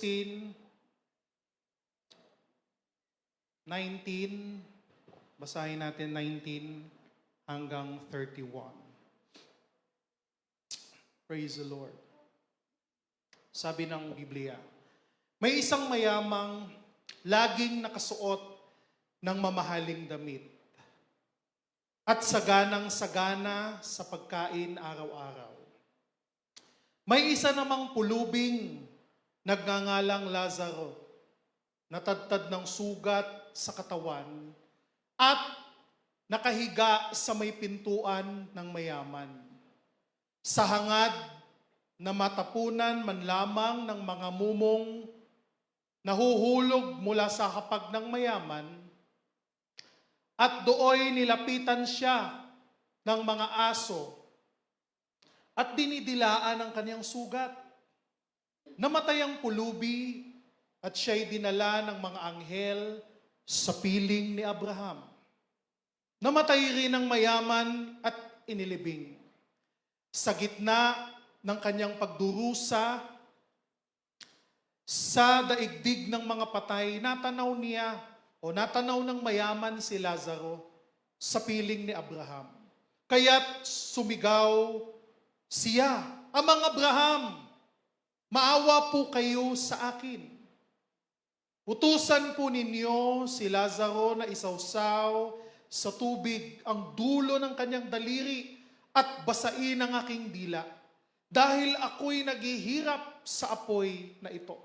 16, 19, basahin natin 19 hanggang 31. Praise the Lord. Sabi ng Biblia, may isang mayamang laging nakasuot ng mamahaling damit at saganang-sagana sa pagkain araw-araw. May isa namang pulubing nagngangalang Lazaro, natadtad ng sugat sa katawan at nakahiga sa may pintuan ng mayaman. Sa hangad na matapunan man lamang ng mga mumong nahuhulog mula sa hapag ng mayaman, at dooy nilapitan siya ng mga aso at dinidilaan ang kanyang sugat. Namatay ang pulubi at siya'y dinala ng mga anghel sa piling ni Abraham. Namatay rin ang mayaman at inilibing. Sa gitna ng kanyang pagdurusa sa daigdig ng mga patay, natanaw ng mayaman si Lazaro sa piling ni Abraham. Kaya't sumigaw siya, Amang Abraham, maawa po kayo sa akin. Utusan po ninyo si Lazaro na isawsaw sa tubig ang dulo ng kanyang daliri at basain ang aking dila, dahil ako'y naghihirap sa apoy na ito.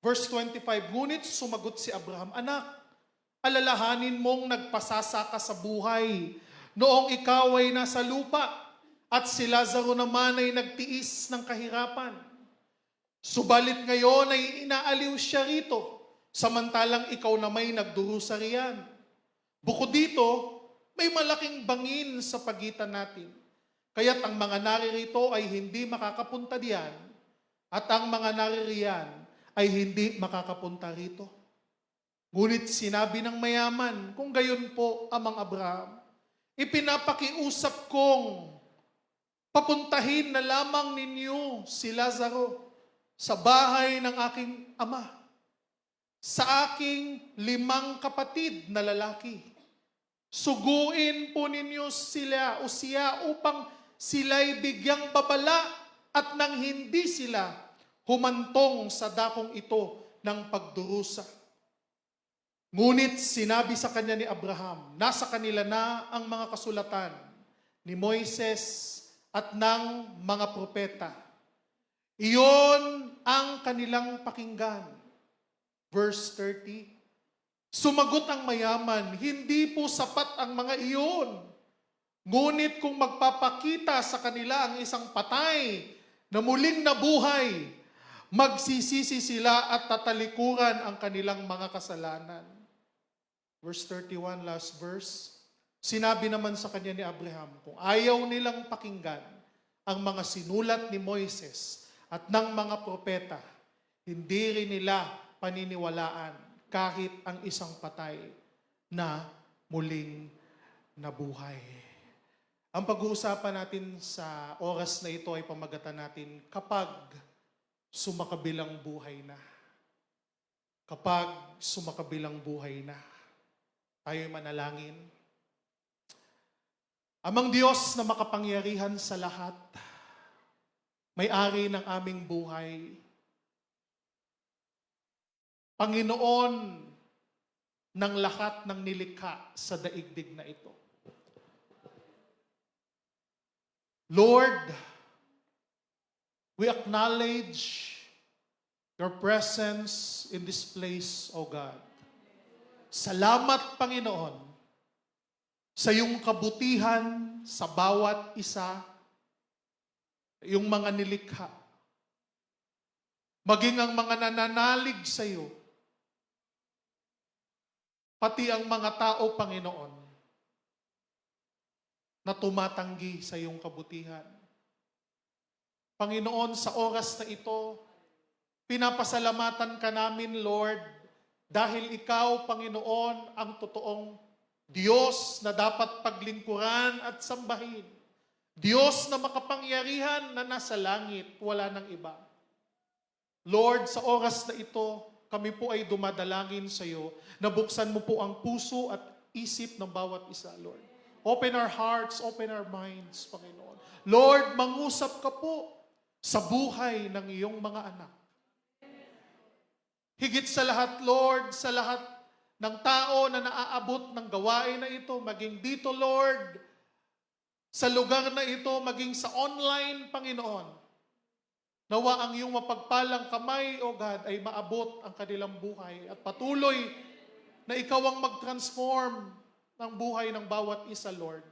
Verse 25, ngunit sumagot si Abraham, Anak, alalahanin mong nagpasasa ka sa buhay noong ikaw ay nasa lupa at si Lazaro naman ay nagtiis ng kahirapan. Subalit ngayon ay inaaliw siya rito, samantalang ikaw na may nagdurusa riyan. Bukod dito, may malaking bangin sa pagitan natin. Kaya't ang mga naririto ay hindi makakapunta diyan at ang mga naririyan ay hindi makakapunta rito. Ngunit sinabi ng mayaman, kung gayon po, Amang Abraham, ipinapakiusap kong papuntahin na lamang ninyo si Lazaro sa bahay ng aking ama, sa aking 5 kapatid na lalaki. Suguin po ninyo sila o siya upang sila'y bigyang babala at nang hindi sila humantong sa dakong ito ng pagdurusa. Ngunit sinabi sa kanya ni Abraham, nasa kanila na ang mga kasulatan ni Moises at ng mga propeta. Iyon ang kanilang pakinggan. Verse 30, sumagot ang mayaman, hindi po sapat ang mga iyon. Ngunit kung magpapakita sa kanila ang isang patay na muling nabuhay, magsisisi sila at tatalikuran ang kanilang mga kasalanan. Verse 31, last verse. Sinabi naman sa kanya ni Abraham, kung ayaw nilang pakinggan ang mga sinulat ni Moises at ng mga propeta, hindi rin nila paniniwalaan kahit ang isang patay na muling nabuhay. Ang pag-uusapan natin sa oras na ito ay pamagatan natin kapag sumakabilang buhay na. Kapag sumakabilang buhay na. Tayo'y manalangin. Amang Diyos na makapangyarihan sa lahat, may-ari ng aming buhay, Panginoon ng lahat ng nilikha sa daigdig na ito. Lord, we acknowledge your presence in this place, O God. Salamat, Panginoon, sa iyong kabutihan sa bawat isa, yung mga nilikha, maging ang mga nananalig sa iyo, pati ang mga tao, Panginoon, na tumatanggi sa iyong kabutihan. Panginoon, sa oras na ito, pinapasalamatan ka namin, Lord, dahil ikaw, Panginoon, ang totoong Diyos na dapat paglingkuran at sambahin. Diyos na makapangyarihan na nasa langit, wala nang iba. Lord, sa oras na ito, kami po ay dumadalangin sa iyo na buksan mo po ang puso at isip ng bawat isa, Lord. Open our hearts, open our minds, Panginoon. Lord, mangusap ka po sa buhay ng iyong mga anak. Higit sa lahat, Lord, sa lahat ng tao na naaabot ng gawain na ito, maging dito, Lord, sa lugar na ito, maging sa online, Panginoon. Nawa ang iyong mapagpalang kamay, O God, ay maabot ang kanilang buhay at patuloy na ikaw ang mag-transform ng buhay ng bawat isa, Lord.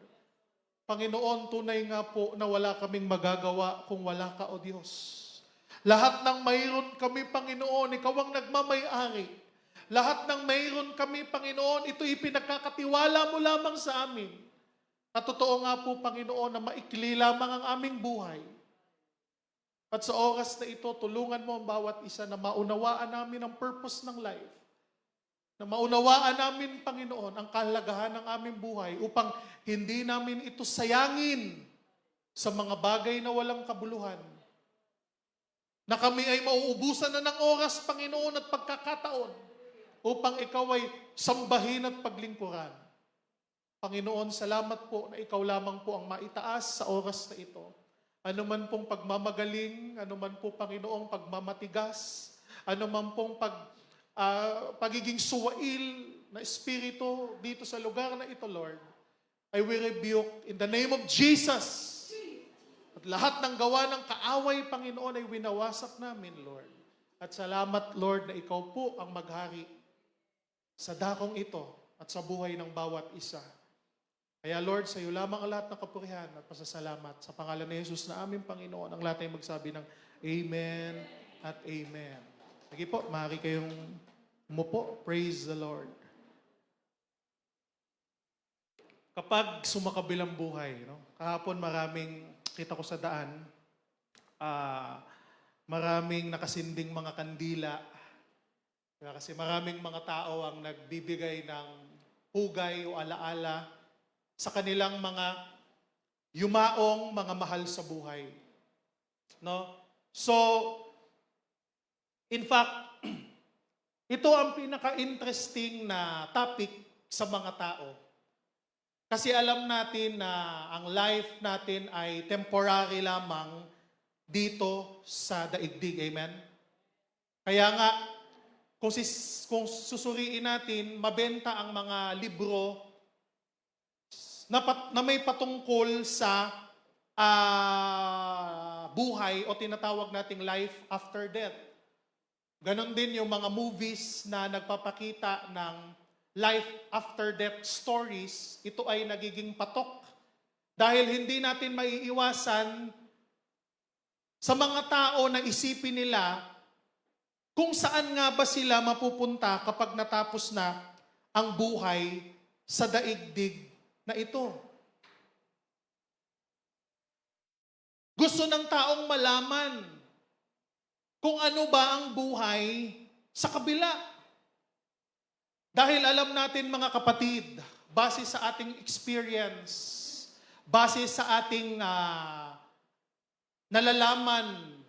Panginoon, tunay nga po na wala kaming magagawa kung wala ka, O Diyos. Lahat ng mayroon kami, Panginoon, ikaw ang nagmamay-ari. Lahat ng mayroon kami, Panginoon, ito ipinagkakatiwala mo lamang sa amin. At totoo nga po, Panginoon, na maikli lamang ang aming buhay. At sa oras na ito, tulungan mo ang bawat isa na maunawaan namin ang purpose ng life. Na maunawaan namin, Panginoon, ang kahalagahan ng aming buhay upang hindi namin ito sayangin sa mga bagay na walang kabuluhan. Na kami ay mauubusan na ng oras, Panginoon, at pagkakataon upang ikaw ay sambahin at paglingkuran. Panginoon, salamat po na ikaw lamang po ang maitaas sa oras na ito. Ano man pong pagmamagaling, ano man po, Panginoong, pagmamatigas, ano man pong pagiging suwail na espiritu dito sa lugar na ito, Lord, I will rebuke in the name of Jesus. At lahat ng gawa ng kaaway, Panginoon, ay winawasak namin, Lord. At salamat, Lord, na ikaw po ang maghari sa dakong ito at sa buhay ng bawat isa. Kaya Lord, sa iyo lamang ang lahat ng kapurihan at pasasalamat. Sa pangalan ni Jesus na aming Panginoon, ang lahat ay magsabi ng Amen at Amen. Sige po, maaari kayong umupo. Praise the Lord. Kapag sumakabilang buhay, kahapon kita ko sa daan, maraming nakasinding mga kandila. Kasi maraming mga tao ang nagbibigay ng hugay o alaala sa kanilang mga yumaong mga mahal sa buhay. No? So, in fact, ito ang pinaka-interesting na topic sa mga tao. Kasi alam natin na ang life natin ay temporary lamang dito sa daigdig. Amen? Kaya nga, kung susuriin natin, mabenta ang mga libro na may patungkol sa buhay o tinatawag nating life after death. Ganon din yung mga movies na nagpapakita ng life after death stories. Ito ay nagiging patok dahil hindi natin maiiwasan sa mga tao na isipin nila kung saan nga ba sila mapupunta kapag natapos na ang buhay sa daigdig na ito. Gusto ng taong malaman kung ano ba ang buhay sa kabila. Dahil alam natin mga kapatid, base sa ating experience, base sa ating nalalaman,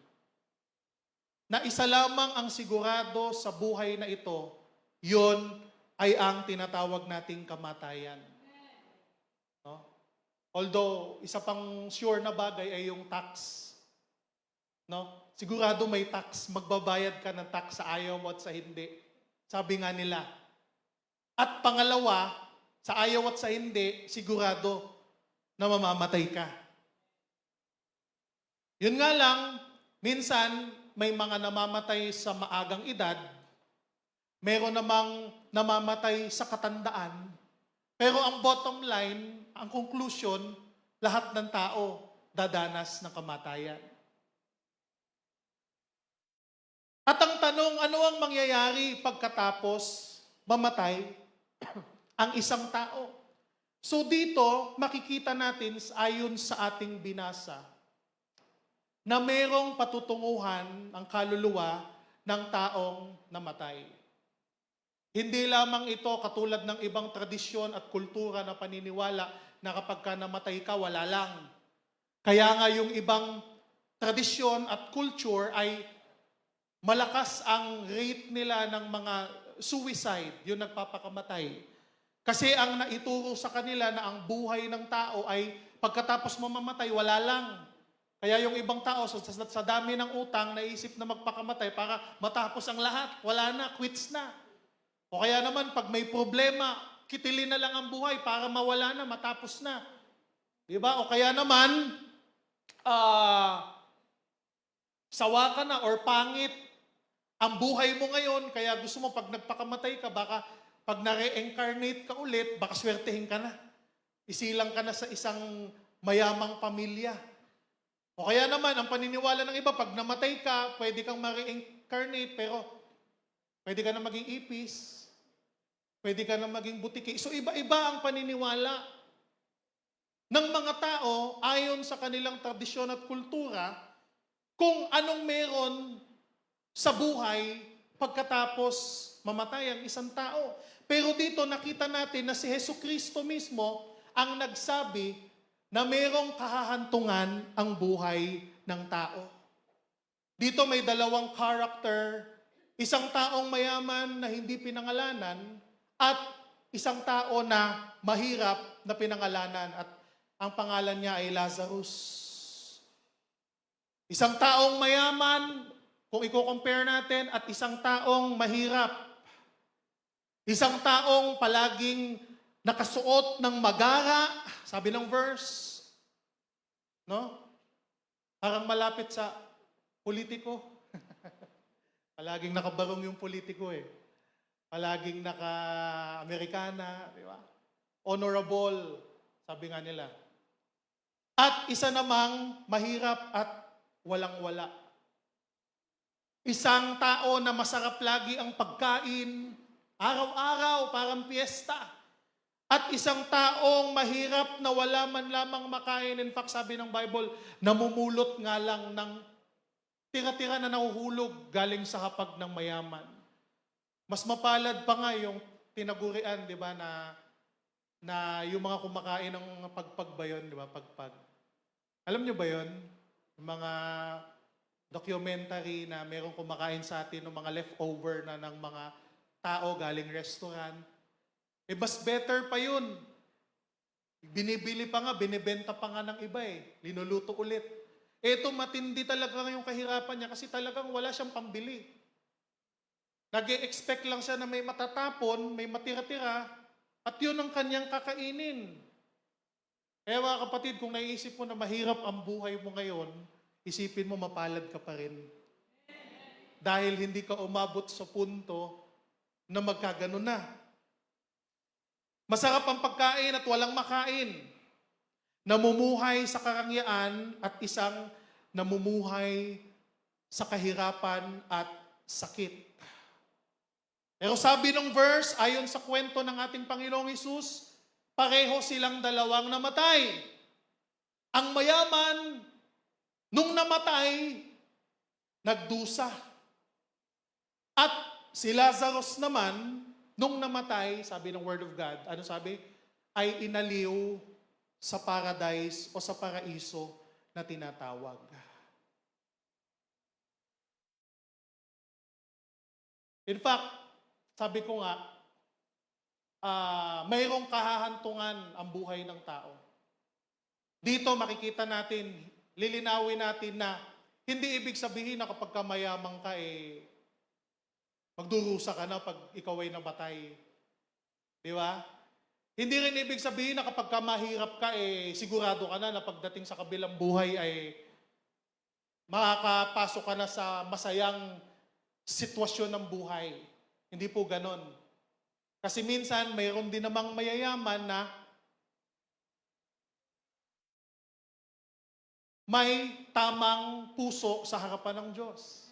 na isa lamang ang sigurado sa buhay na ito, yon ay ang tinatawag nating kamatayan. No? Although, isa pang sure na bagay ay yung tax. No? Sigurado may tax. Magbabayad ka ng tax sa ayaw mo at sa hindi. Sabi nga nila. At pangalawa, sa ayaw at sa hindi, sigurado na mamamatay ka. Yun nga lang, minsan may mga namamatay sa maagang edad, meron namang namamatay sa katandaan, pero ang bottom line, ang conclusion, lahat ng tao dadanas ng kamatayan. At ang tanong, ano ang mangyayari pagkatapos mamatay ang isang tao? So dito, makikita natin ayon sa ating binasa na merong patutunguhan ang kaluluwa ng taong namatay. Hindi lamang ito katulad ng ibang tradisyon at kultura na paniniwala na kapag ka namatay ka, wala lang. Kaya nga yung ibang tradisyon at culture ay malakas ang rate nila ng mga suicide, yung nagpapakamatay. Kasi ang naituro sa kanila na ang buhay ng tao ay pagkatapos mamamatay, wala lang. Kaya yung ibang tao, sa dami ng utang, naisip na magpakamatay para matapos ang lahat. Wala na, quits na. O kaya naman, pag may problema, kitilin na lang ang buhay para mawala na, matapos na. Diba? O kaya naman, sawa ka na or pangit ang buhay mo ngayon, kaya gusto mo pag nagpakamatay ka, baka pag na-reincarnate ka ulit, baka swertehin ka na. Isilang ka na sa isang mayamang pamilya. O kaya naman, ang paniniwala ng iba, pag namatay ka, pwede kang ma-reincarnate, pero pwede ka na maging ipis, pwede ka na maging butiki. So iba-iba ang paniniwala ng mga tao ayon sa kanilang tradisyon at kultura kung anong meron sa buhay pagkatapos mamatay ang isang tao. Pero dito nakita natin na si Jesucristo mismo ang nagsabi na merong kahahantungan ang buhay ng tao. Dito may dalawang character, isang taong mayaman na hindi pinangalanan at isang tao na mahirap na pinangalanan at ang pangalan niya ay Lazarus. Isang taong mayaman, kung i-compare natin, at isang taong mahirap. Isang taong palaging nakasuot ng magara, sabi ng verse, no? Parang malapit sa politiko. Palaging nakabarong yung politiko eh. Palaging naka-Amerikana, di ba? Honorable, sabi nga nila. At isa namang mahirap at walang-wala. Isang tao na masarap lagi ang pagkain, araw-araw, parang piyesta. At isang taong mahirap na wala man lamang makain. In fact, sabi ng Bible, namumulot nga lang ng tira-tira na nahuhulog galing sa hapag ng mayaman. Mas mapalad pa nga yung tinagurian, di ba, na yung mga kumakain ng pagpag ba yun, di ba, pagpag. Alam nyo ba yun? Yung mga documentary na merong kumakain sa atin ng mga leftover na ng mga tao galing restaurant. Eh, mas better pa yun. Binibili pa nga, binibenta pa nga ng iba eh. Linuluto ulit. Eto, matindi talaga yung kahirapan niya kasi talagang wala siyang pambili. Nag-e-expect lang siya na may matatapon, may matira-tira, at yun ang kanyang kakainin. Kaya mga kapatid, kung naisip mo na mahirap ang buhay mo ngayon, isipin mo mapalad ka pa rin. Dahil hindi ka umabot sa punto na magkagano na. Masarap ang pagkain at walang makain. Namumuhay sa karangyaan at isang namumuhay sa kahirapan at sakit. Pero sabi ng verse, ayon sa kwento ng ating Panginoong Hesus, pareho silang dalawang namatay. Ang mayaman, nung namatay, nagdusa. At si Lazarus naman, nung namatay, sabi ng Word of God, ano sabi? Ay inaliw sa paradise o sa paraiso na tinatawag. In fact, sabi ko nga, mayroong kahahantungan ang buhay ng tao. Dito makikita natin, lilinawin natin na hindi ibig sabihin na kapag ka mayamang ka, magdurusa ka na pag ikaw ay namatay. Di ba? Hindi rin ibig sabihin na kapag ka mahirap ka, sigurado ka na pagdating sa kabilang buhay ay makakapasok ka na sa masayang sitwasyon ng buhay. Hindi po ganon. Kasi minsan, mayroon din namang mayayaman na may tamang puso sa harapan ng Diyos.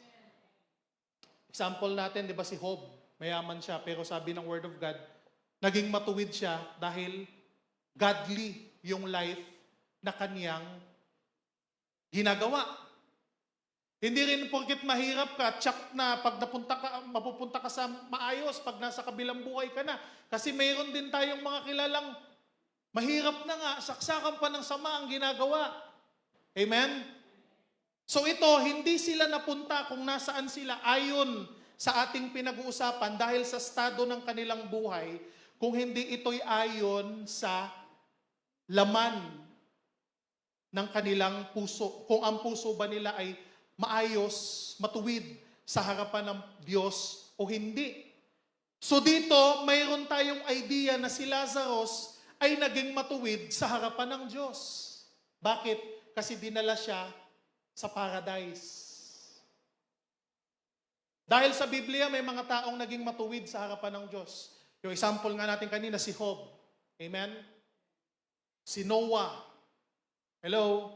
Example natin, di ba si Job, mayaman siya, pero sabi ng Word of God, naging matuwid siya dahil godly yung life na kaniyang ginagawa. Hindi rin porket mahirap ka, tsak na pag mapupunta ka sa maayos pag nasa kabilang buhay ka na. Kasi mayroon din tayong mga kilalang mahirap na nga, saksakan pa ng sama ang ginagawa. Amen? So ito, hindi sila napunta kung nasaan sila ayon sa ating pinag-uusapan dahil sa estado ng kanilang buhay, kung hindi ito'y ayon sa laman ng kanilang puso. Kung ang puso ba nila ay maayos, matuwid sa harapan ng Diyos o hindi. So dito, mayroon tayong idea na si Lazarus ay naging matuwid sa harapan ng Diyos. Bakit? Kasi dinala siya sa paradise. Dahil sa Biblia, may mga taong naging matuwid sa harapan ng Diyos. Yung example nga natin kanina, si Job. Amen? Si Noah. Hello?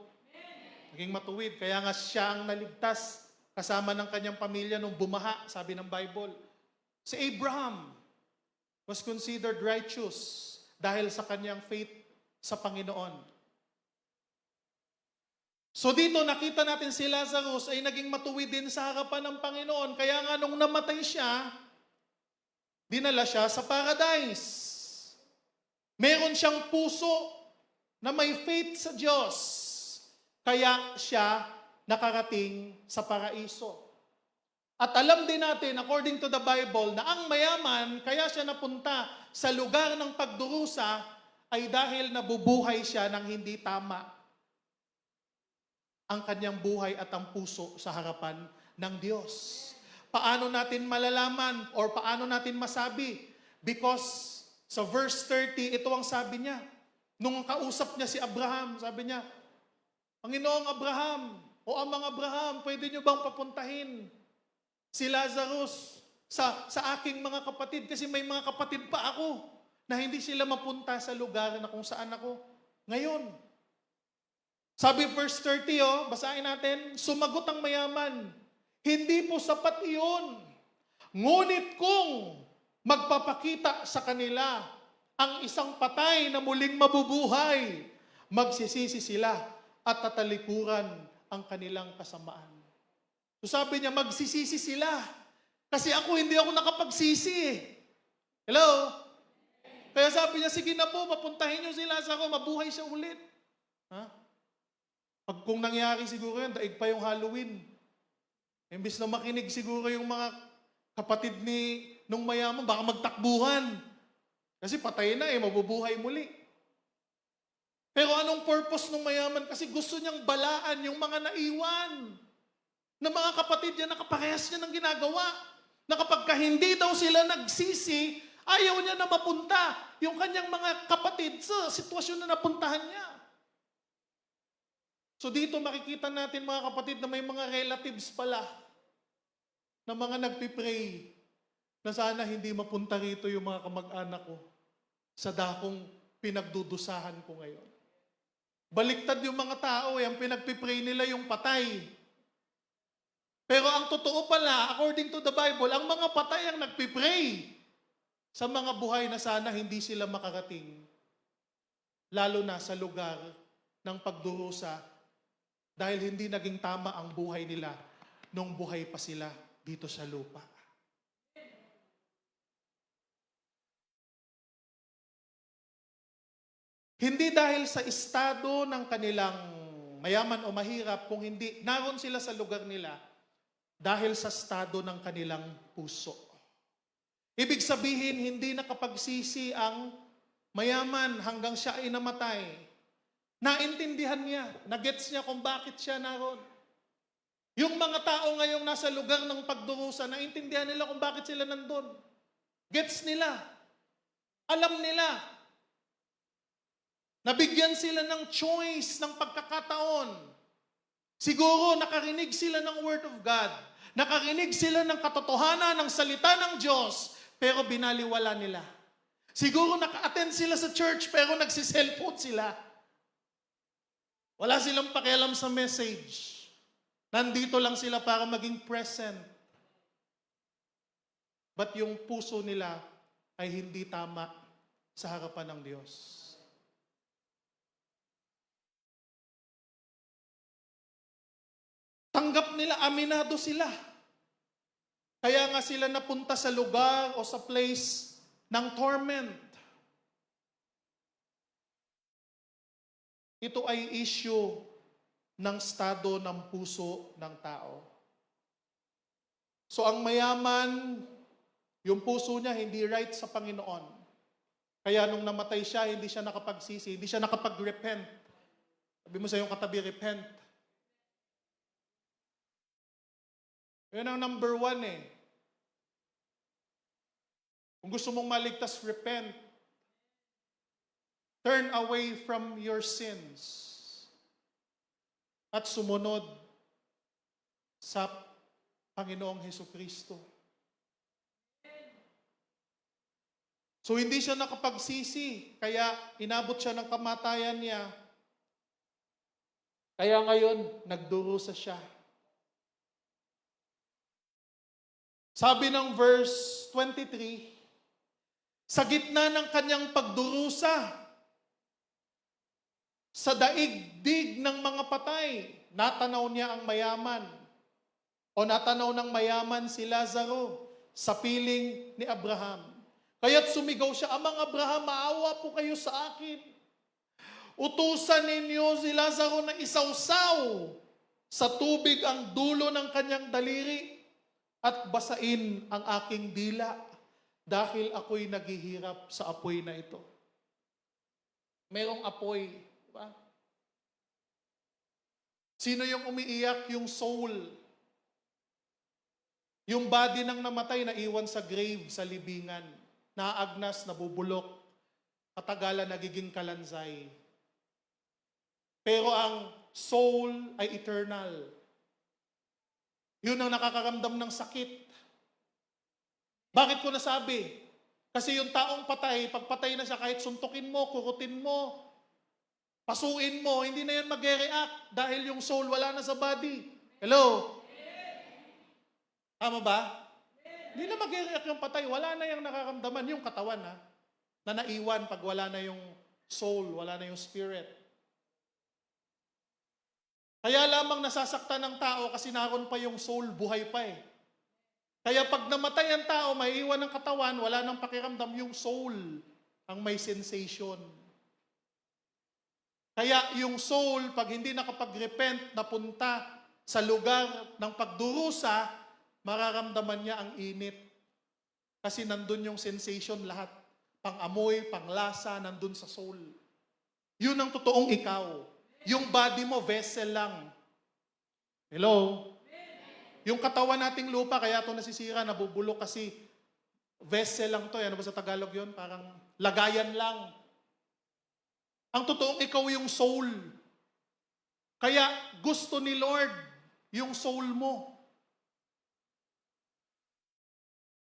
Naging matuwid. Kaya nga siya ang naligtas kasama ng kanyang pamilya nung bumaha, sabi ng Bible. Si Abraham was considered righteous dahil sa kanyang faith sa Panginoon. So dito nakita natin si Lazarus ay naging matuwid din sa harapan ng Panginoon. Kaya nga nung namatay siya, dinala siya sa paradise. Meron siyang puso na may faith sa Diyos. Kaya siya nakarating sa paraiso. At alam din natin, according to the Bible, na ang mayaman, kaya siya napunta sa lugar ng pagdurusa, ay dahil nabubuhay siya ng hindi tama ang kanyang buhay at ang puso sa harapan ng Diyos. Paano natin malalaman or paano natin masabi? Because sa verse 30, ito ang sabi niya. Nung kausap niya si Abraham, sabi niya, Panginoong Abraham, o Amang Abraham, pwede niyo bang papuntahin si Lazarus sa aking mga kapatid? Kasi may mga kapatid pa ako na hindi sila mapunta sa lugar na kung saan ako ngayon. Sabi verse 30, basahin natin, sumagot ang mayaman, hindi po sapat iyon. Ngunit kung magpapakita sa kanila ang isang patay na muling mabubuhay, magsisisi sila at tatalikuran ang kanilang kasamaan. So sabi niya, magsisisi sila. Kasi hindi ako nakapagsisi eh. Hello? Kaya sabi niya, sige na po, papuntahin niyo si Lazaro, mabuhay siya ulit. Ha? Pag kung nangyari siguro yun, daig pa yung Halloween. Imbis na makinig siguro yung mga kapatid nung mayaman, baka magtakbuhan. Kasi patay na mabubuhay muli. Pero anong purpose nung mayaman? Kasi gusto niyang balaan yung mga naiwan na mga kapatid niya, nakaparehas niya ng ginagawa. Na kapag hindi daw sila nagsisi, ayaw niya na mapunta yung kanyang mga kapatid sa sitwasyon na napuntahan niya. So dito makikita natin mga kapatid na may mga relatives pala na mga nagpipray na sana hindi mapunta rito yung mga kamag-anak ko sa dakong pinagdudusahan ko ngayon. Baliktad yung mga tao, ang pinagpipray nila yung patay. Pero ang totoo pala, according to the Bible, ang mga patay ang nagpipray sa mga buhay na sana hindi sila makarating. Lalo na sa lugar ng pagdurusa dahil hindi naging tama ang buhay nila nung buhay pa sila dito sa lupa. Hindi dahil sa estado ng kanilang mayaman o mahirap, kung hindi, naroon sila sa lugar nila dahil sa estado ng kanilang puso. Ibig sabihin, hindi nakapagsisi ang mayaman hanggang siya ay namatay. Naintindihan niya, nagets niya kung bakit siya naroon. Yung mga tao ngayong nasa lugar ng pagdurusa, naintindihan nila kung bakit sila nandun. Gets nila. Alam nila. Nabigyan sila ng choice, ng pagkakataon. Siguro nakarinig sila ng Word of God. Nakarinig sila ng katotohanan ng salita ng Diyos, pero binaliwala nila. Siguro naka-attend sila sa church, pero nagsiselfone sila. Wala silang pakialam sa message. Nandito lang sila para maging present. But yung puso nila ay hindi tama sa harapan ng Diyos. Tanggap nila, aminado sila. Kaya nga sila napunta sa lugar o sa place ng torment. Ito ay issue ng estado ng puso ng tao. So ang mayaman, yung puso niya hindi right sa Panginoon. Kaya nung namatay siya, hindi siya nakapagsisi, hindi siya nakapag-repent. Sabi mo sa iyong katabi, repent. Yun ang number one eh. Kung gusto mong maligtas, repent. Turn away from your sins. At sumunod sa Panginoong Hesukristo. So hindi siya nakapagsisi, kaya inabot siya ng kamatayan niya. Kaya ngayon, nagdurusa siya. Sabi ng verse 23, sa gitna ng kanyang pagdurusa, sa daigdig ng mga patay, natanaw niya ang mayaman. O natanaw ng mayaman si Lazaro sa piling ni Abraham. Kaya't sumigaw siya, Amang Abraham, maawa po kayo sa akin. Utusan ninyo si Lazaro na isawsaw sa tubig ang dulo ng kanyang daliri at basain ang aking dila dahil ako'y naghihirap sa apoy na ito. Merong apoy. Diba? Sino yung umiiyak? Yung soul. Yung body ng namatay na iwan sa grave, sa libingan. Naagnas, nabubulok. Katagalan nagiging kalanzay. Pero ang soul ay eternal. Yun ang nakakaramdam ng sakit. Bakit ko nasabi? Kasi yung taong patay, pagpatay na siya, kahit suntukin mo, kukutin mo, pasuin mo, hindi na yun mag-react dahil yung soul wala na sa body. Hello? Tama ba? Hindi na mag-react yung patay. Wala na yung nakaramdaman, yung katawan na naiwan pag wala na yung soul, wala na yung spirit. Kaya lamang nasasaktan ng tao kasi naroon pa yung soul, buhay pa eh. Kaya pag namatay ang tao, maiiwan ng katawan, wala nang pakiramdam, yung soul ang may sensation. Kaya yung soul, pag hindi nakapag-repent, napunta sa lugar ng pagdurusa, mararamdaman niya ang init. Kasi nandun yung sensation lahat. Pang-amoy, pang-lasa, nandun sa soul. Yun ang totoong ikaw. Yung body mo, vessel lang. Hello? Yung katawan nating lupa, kaya ito nasisira, nabubulok kasi vessel lang to. Ano ba sa Tagalog yun? Parang lagayan lang. Ang totoong ikaw yung soul. Kaya gusto ni Lord yung soul mo.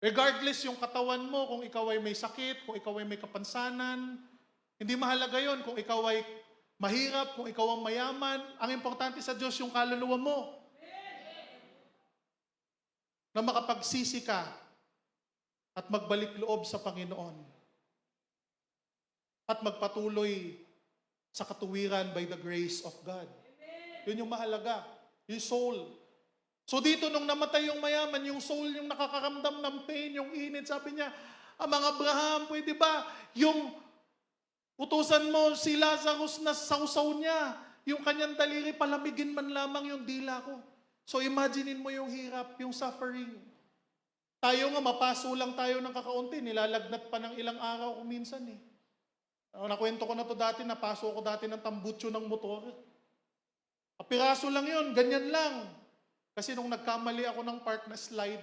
Regardless yung katawan mo, kung ikaw ay may sakit, kung ikaw ay may kapansanan, hindi mahalaga yon kung ikaw ay mahirap, kung ikaw ang mayaman. Ang importante sa Diyos yung kaluluwa mo. Na makapagsisi ka at magbalik loob sa Panginoon. At magpatuloy sa katuwiran by the grace of God. Yun yung mahalaga. Yung soul. So dito nung namatay yung mayaman, yung soul yung nakakaramdam ng pain, yung init, sabi niya, Amang Abraham, pwede ba yung utusan mo si Lazarus na sausaw niya, yung kanyang daliri, palamigin man lamang yung dila ko. So imaginein mo yung hirap, yung suffering. Tayo nga, mapaso lang tayo ng kakaunti, nilalagnat pa ng ilang araw kung minsan eh. Nakwento ko na to dati, napaso ko dati ng tambutso ng motor. Piraso lang yun, ganyan lang. Kasi nung nagkamali ako ng park na slide,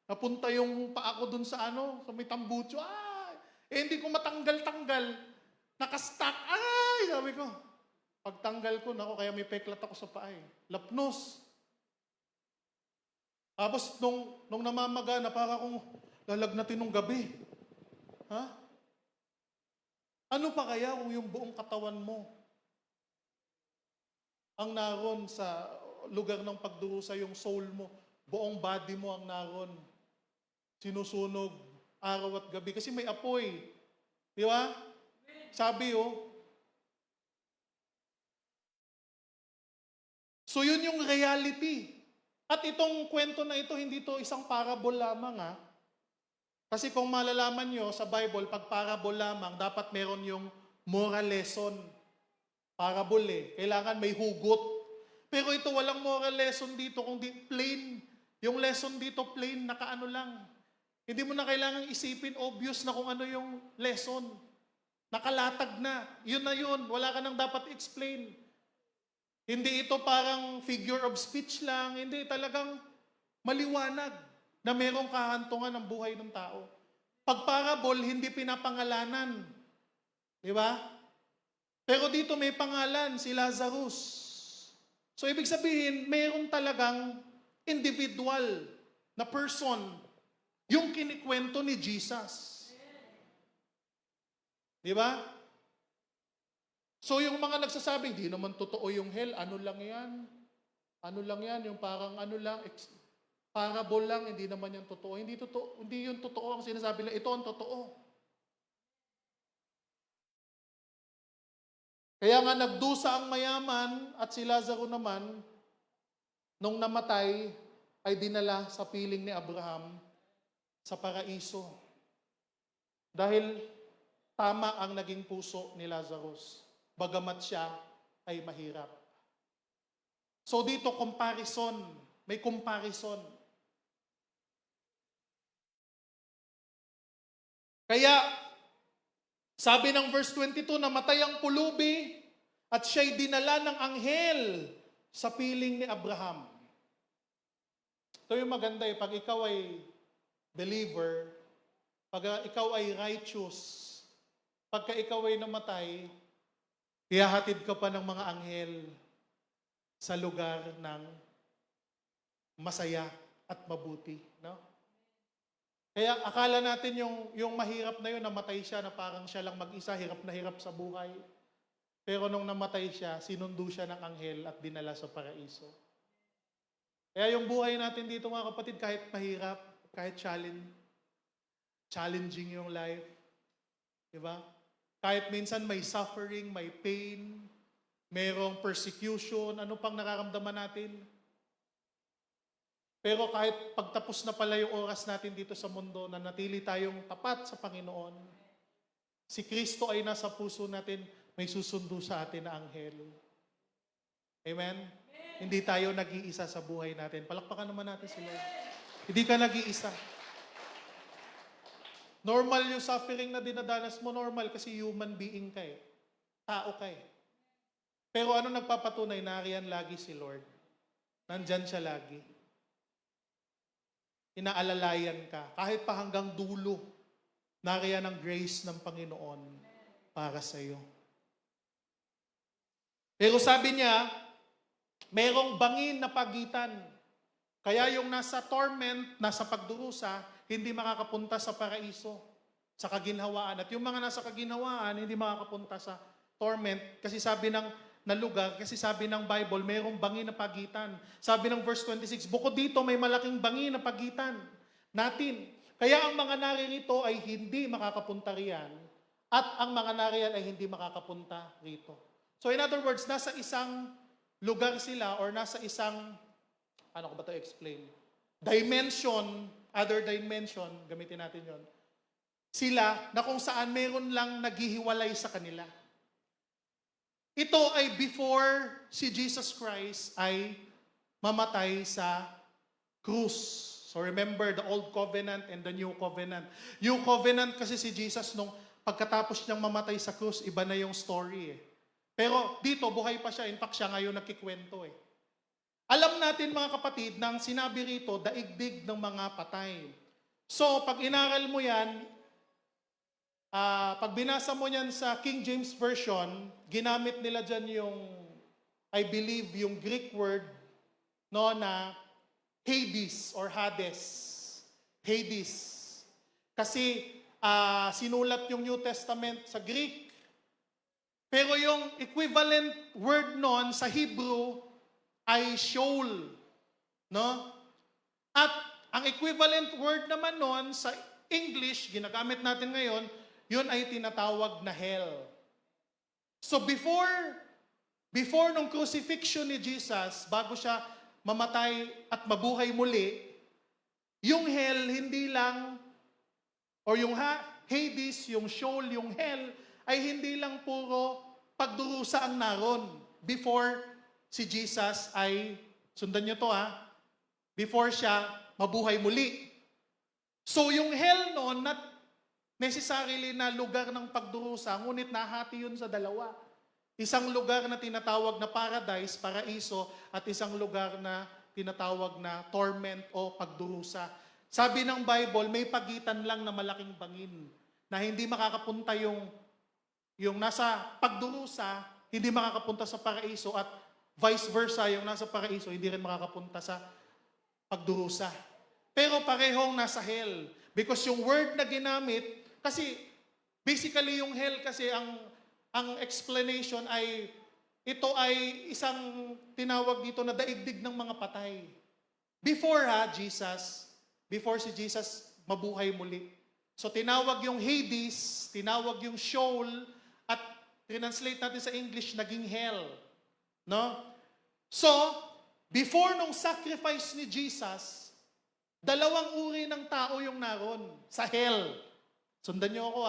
napunta yung paa ko dun sa may tambutso. Hindi ko matanggal-tanggal. Nakastuck. Sabi ko. Pagtanggal ko, kaya may peklat ako sa paa eh. Lapnos. Tapos nung namamaga na para akong lalagnatin nung gabi. Ano pa kaya kung yung buong katawan mo ang naroon sa lugar ng pagdurusa, yung soul mo, buong body mo ang naroon. Sinusunog araw at gabi kasi may apoy. Di ba? Sabi So yun yung reality. At itong kwento na ito, hindi to isang parable lamang Kasi kung malalaman nyo sa Bible, pag parable lamang, dapat meron yung moral lesson. Parable Kailangan may hugot. Pero ito, walang moral lesson dito, kundi plain. Yung lesson dito, plain, nakaano lang. Hindi mo na kailangang isipin, obvious na kung ano yung lesson. Nakalatag na. Yun na yun. Wala ka nang dapat explain. Hindi ito parang figure of speech lang. Hindi, talagang maliwanag na merong kahantungan ng buhay ng tao. Pag parable, hindi pinapangalanan. Di ba? Pero dito may pangalan, si Lazarus. So ibig sabihin, mayroon talagang individual na person yung kinikwento ni Jesus. Di ba? So yung mga nagsasabing, di naman totoo yung hell, ano lang yan? Ano lang yan? Yung parang ano lang, parable lang, hindi naman yung totoo. Hindi totoo, hindi yung totoo ang sinasabi lang, ito ang totoo. Kaya nga nagdusa ang mayaman at si Lazaro naman, nung namatay, ay dinala sa piling ni Abraham sa paraiso. Dahil tama ang naging puso ni Lazarus, bagamat siya ay mahirap. So dito, comparison. May comparison. Kaya, sabi ng verse 22, namatay ang pulubi at siya'y dinala ng anghel sa piling ni Abraham. Ito yung maganda pag ikaw ay believer, pag ikaw ay righteous, pagka ikaw ay namatay, ihahatid ka pa ng mga anghel sa lugar ng masaya at mabuti. No? Kaya akala natin yung mahirap na yun, namatay siya na parang siya lang mag-isa, hirap na hirap sa buhay. Pero nung namatay siya, sinundo siya ng anghel at dinala sa paraiso. Kaya yung buhay natin dito mga kapatid, kahit mahirap, kahit challenging yung life, di ba? Kahit minsan may suffering, may pain, merong persecution, ano pang nararamdaman natin? Pero kahit pagtapos na pala yung oras natin dito sa mundo, na natili tayong tapat sa Panginoon, si Kristo ay nasa puso natin, may susundo sa atin na anghel. Amen? Hindi tayo nag-iisa sa buhay natin. Palakpakan naman natin si Lord. Hindi ka nag-iisa. Normal yung suffering na dinadanas mo, normal kasi human being ka eh. Tao ka eh. Pero ano nagpapatunay? Nariyan lagi si Lord. Nandyan siya lagi. Inaalalayan ka. Kahit pa hanggang dulo, nariyan ang grace ng Panginoon para sa iyo. Pero sabi niya, merong bangin na pagitan. Kaya yung nasa torment, nasa pagdurusa, hindi makakapunta sa paraiso, sa kaginhawaan. At yung mga nasa kaginhawaan, hindi makakapunta sa torment. Kasi sabi ng lugar, kasi sabi ng Bible, mayroong bangin na pagitan. Sabi ng verse 26, bukod dito may malaking bangin na pagitan natin. Kaya ang mga naririto ay hindi makakapunta riyan at ang mga nariyan ay hindi makakapunta rito. So in other words, nasa isang lugar sila or nasa isang, ano ko ba ito explain? Dimension, other dimension, gamitin natin yon. Sila na kung saan meron lang naghihiwalay sa kanila. Ito ay before si Jesus Christ ay mamatay sa krus. So remember the Old Covenant and the New Covenant. New Covenant kasi si Jesus nung pagkatapos niyang mamatay sa krus, iba na yung story eh. Pero dito, buhay pa siya. In fact, siya ngayon nagkikwento eh. Alam natin mga kapatid, nang sinabi rito, daigdig ng mga patay. So, pag inaral mo yan, pag binasa mo yan sa King James Version, ginamit nila dyan yung, I believe, yung Greek word, no, na Hades or Hades. Hades. Kasi sinulat yung New Testament sa Greek. Pero yung equivalent word nun sa Hebrew ay Sheol. No? At ang equivalent word naman nun sa English, ginagamit natin ngayon, yun ay tinatawag na hell. So before nung crucifixion ni Jesus, bago siya mamatay at mabuhay muli, yung hell hindi lang, or yung Hades, yung Sheol, yung hell, ay hindi lang puro pagdurusa ang naron before si Jesus ay, sundan nyo to before siya mabuhay muli. So yung hell noon, not necessarily na lugar ng pagdurusa, ngunit nahati yun sa dalawa. Isang lugar na tinatawag na paradise, paraiso, at isang lugar na tinatawag na torment o pagdurusa. Sabi ng Bible, may pagitan lang na malaking bangin na hindi makakapunta yung nasa pagdurusa, hindi makakapunta sa paraiso, at vice versa, yung nasa paraiso, hindi rin makakapunta sa pagdurusa. Pero parehong nasa hell. Because yung word na ginamit, kasi basically yung hell kasi ang explanation ay ito ay isang tinawag dito na daigdig ng mga patay. Before before si Jesus mabuhay muli. So tinawag yung Hades, tinawag yung Sheol, at translate natin sa English, naging hell. No? So, before nung sacrifice ni Jesus, dalawang uri ng tao yung naroon sa hell. Sundan niyo ako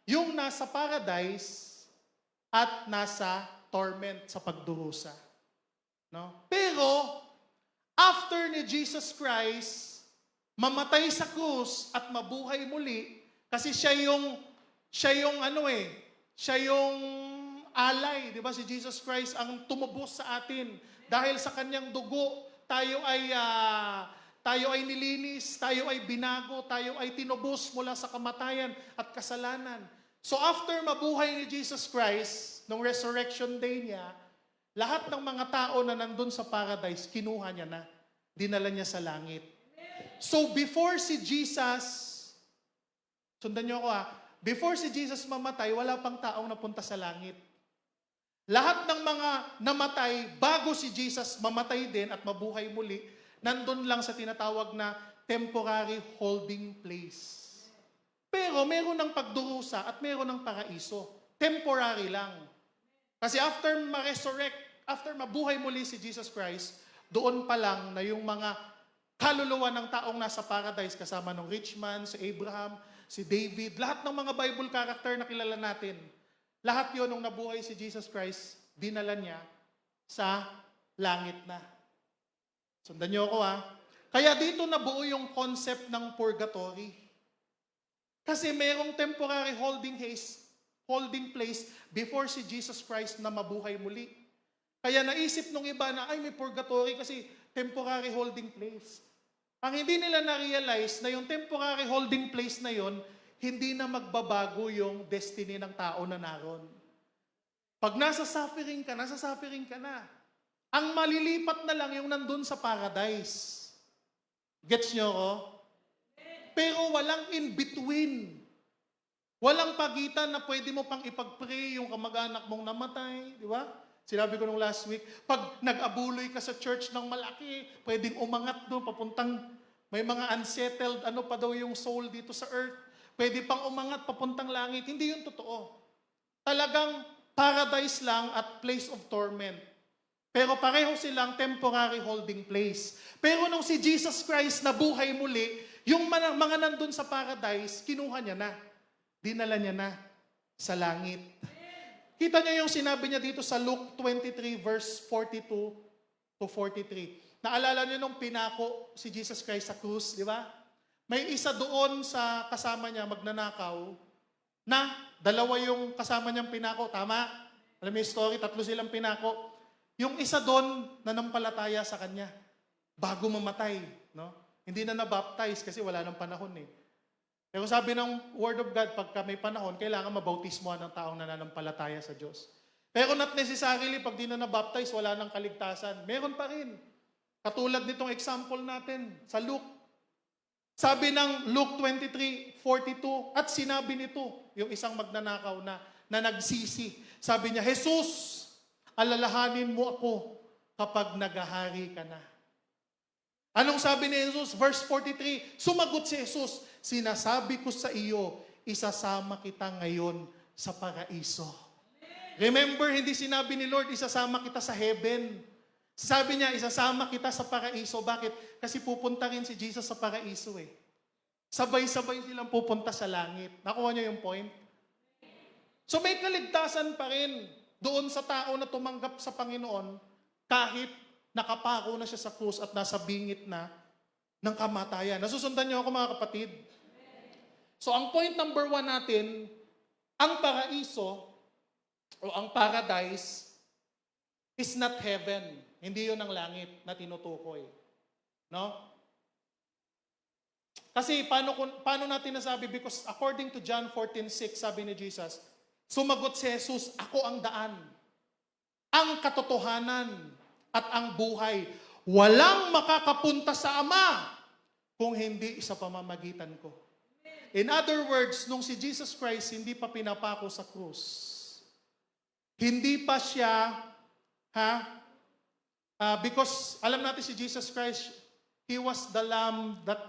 yung nasa paradise at nasa torment sa pagdurusa. No? Pero, after ni Jesus Christ mamatay sa krus at mabuhay muli, kasi siya yung alay, di ba? Si Jesus Christ ang tumubos sa atin. Dahil sa kanyang dugo, tayo ay nilinis, tayo ay binago, tayo ay tinubos mula sa kamatayan at kasalanan. So after mabuhay ni Jesus Christ, nung resurrection day niya, lahat ng mga tao na nandun sa paradise, kinuha niya na. Dinala niya sa langit. So before si Jesus, sundan niyo ako before si Jesus mamatay, wala pang taong napunta sa langit. Lahat ng mga namatay, bago si Jesus mamatay din at mabuhay muli, nandun lang sa tinatawag na temporary holding place. Pero meron ng pagdurusa at meron ng paraiso. Temporary lang. Kasi after after mabuhay muli si Jesus Christ, doon pa lang na yung mga kaluluwa ng taong nasa paradise kasama ng rich man, si Abraham, si David, lahat ng mga Bible character na kilala natin, lahat yon nung nabuhay si Jesus Christ, dinala niya sa langit na. Sundan niyo ako Kaya dito nabuo yung concept ng purgatory. Kasi merong temporary holding place before si Jesus Christ na mabuhay muli. Kaya naisip nung iba na, may purgatory kasi temporary holding place. Ang hindi nila na-realize na yung temporary holding place na yon, hindi na magbabago yung destiny ng tao na naroon. Pag nasa suffering ka na. Ang malilipat na lang yung nandun sa paradise. Gets nyo ko? Pero walang in-between. Walang pagitan na pwede mo pang ipag-pray yung kamag-anak mong namatay. Di ba? Sinabi ko nung last week, pag nag-abuloy ka sa church ng malaki, pwedeng umangat doon, papuntang, may mga unsettled, pa daw yung soul dito sa earth. Pwede pang umangat, papuntang langit. Hindi yun totoo. Talagang paradise lang at place of torment. Pero pareho silang temporary holding place. Pero nung si Jesus Christ nabuhay muli, yung mga nandun sa paradise, kinuha niya na. Dinala niya na sa langit. Kita niyo yung sinabi niya dito sa Luke 23 verse 42 to 43. Naalala niyo nung pinako si Jesus Christ sa krus, di ba? May isa doon sa kasama niya magnanakaw na dalawa yung kasama niyang pinako, tama? Alam mo yung story, 3 silang pinako. Yung isa doon nanampalataya sa kanya bago mamatay, no? Hindi na nabaptize kasi wala nang panahon Pero sabi ng Word of God, pagka may panahon, kailangan mabautismohan ng taong nananampalataya sa Diyos. Pero not necessarily, pag di na nabaptize, wala nang kaligtasan. Meron pa rin. Katulad nitong example natin sa Luke. Sabi ng Luke 23:42, at sinabi nito, yung isang magnanakaw na nagsisi. Sabi niya, Jesus, alalahanin mo ako kapag naghahari ka na. Anong sabi ni Jesus? Verse 43, sumagot si Jesus, sinasabi ko sa iyo, isasama kita ngayon sa paraiso. Remember, hindi sinabi ni Lord, isasama kita sa heaven. Sabi niya, isasama kita sa paraiso. Bakit? Kasi pupunta rin si Jesus sa paraiso Sabay-sabay silang pupunta sa langit. Nakuha niyo yung point? So may kaligtasan pa rin doon sa tao na tumanggap sa Panginoon kahit nakapako na siya sa krus at nasa bingit na ng kamatayan. Nasusundan niyo ako mga kapatid? So ang point number 1 natin, ang paraiso o ang paradise is not heaven. Hindi yun ang langit na tinutukoy. No? Kasi paano natin nasabi? Because according to John 14:6, sabi ni Jesus, sumagot si Jesus, ako ang daan, ang katotohanan, at ang buhay. Walang makakapunta sa Ama kung hindi sa pamamagitan ko. In other words, nung si Jesus Christ hindi pa pinapako sa krus, hindi pa siya, because alam natin si Jesus Christ, He was the lamb that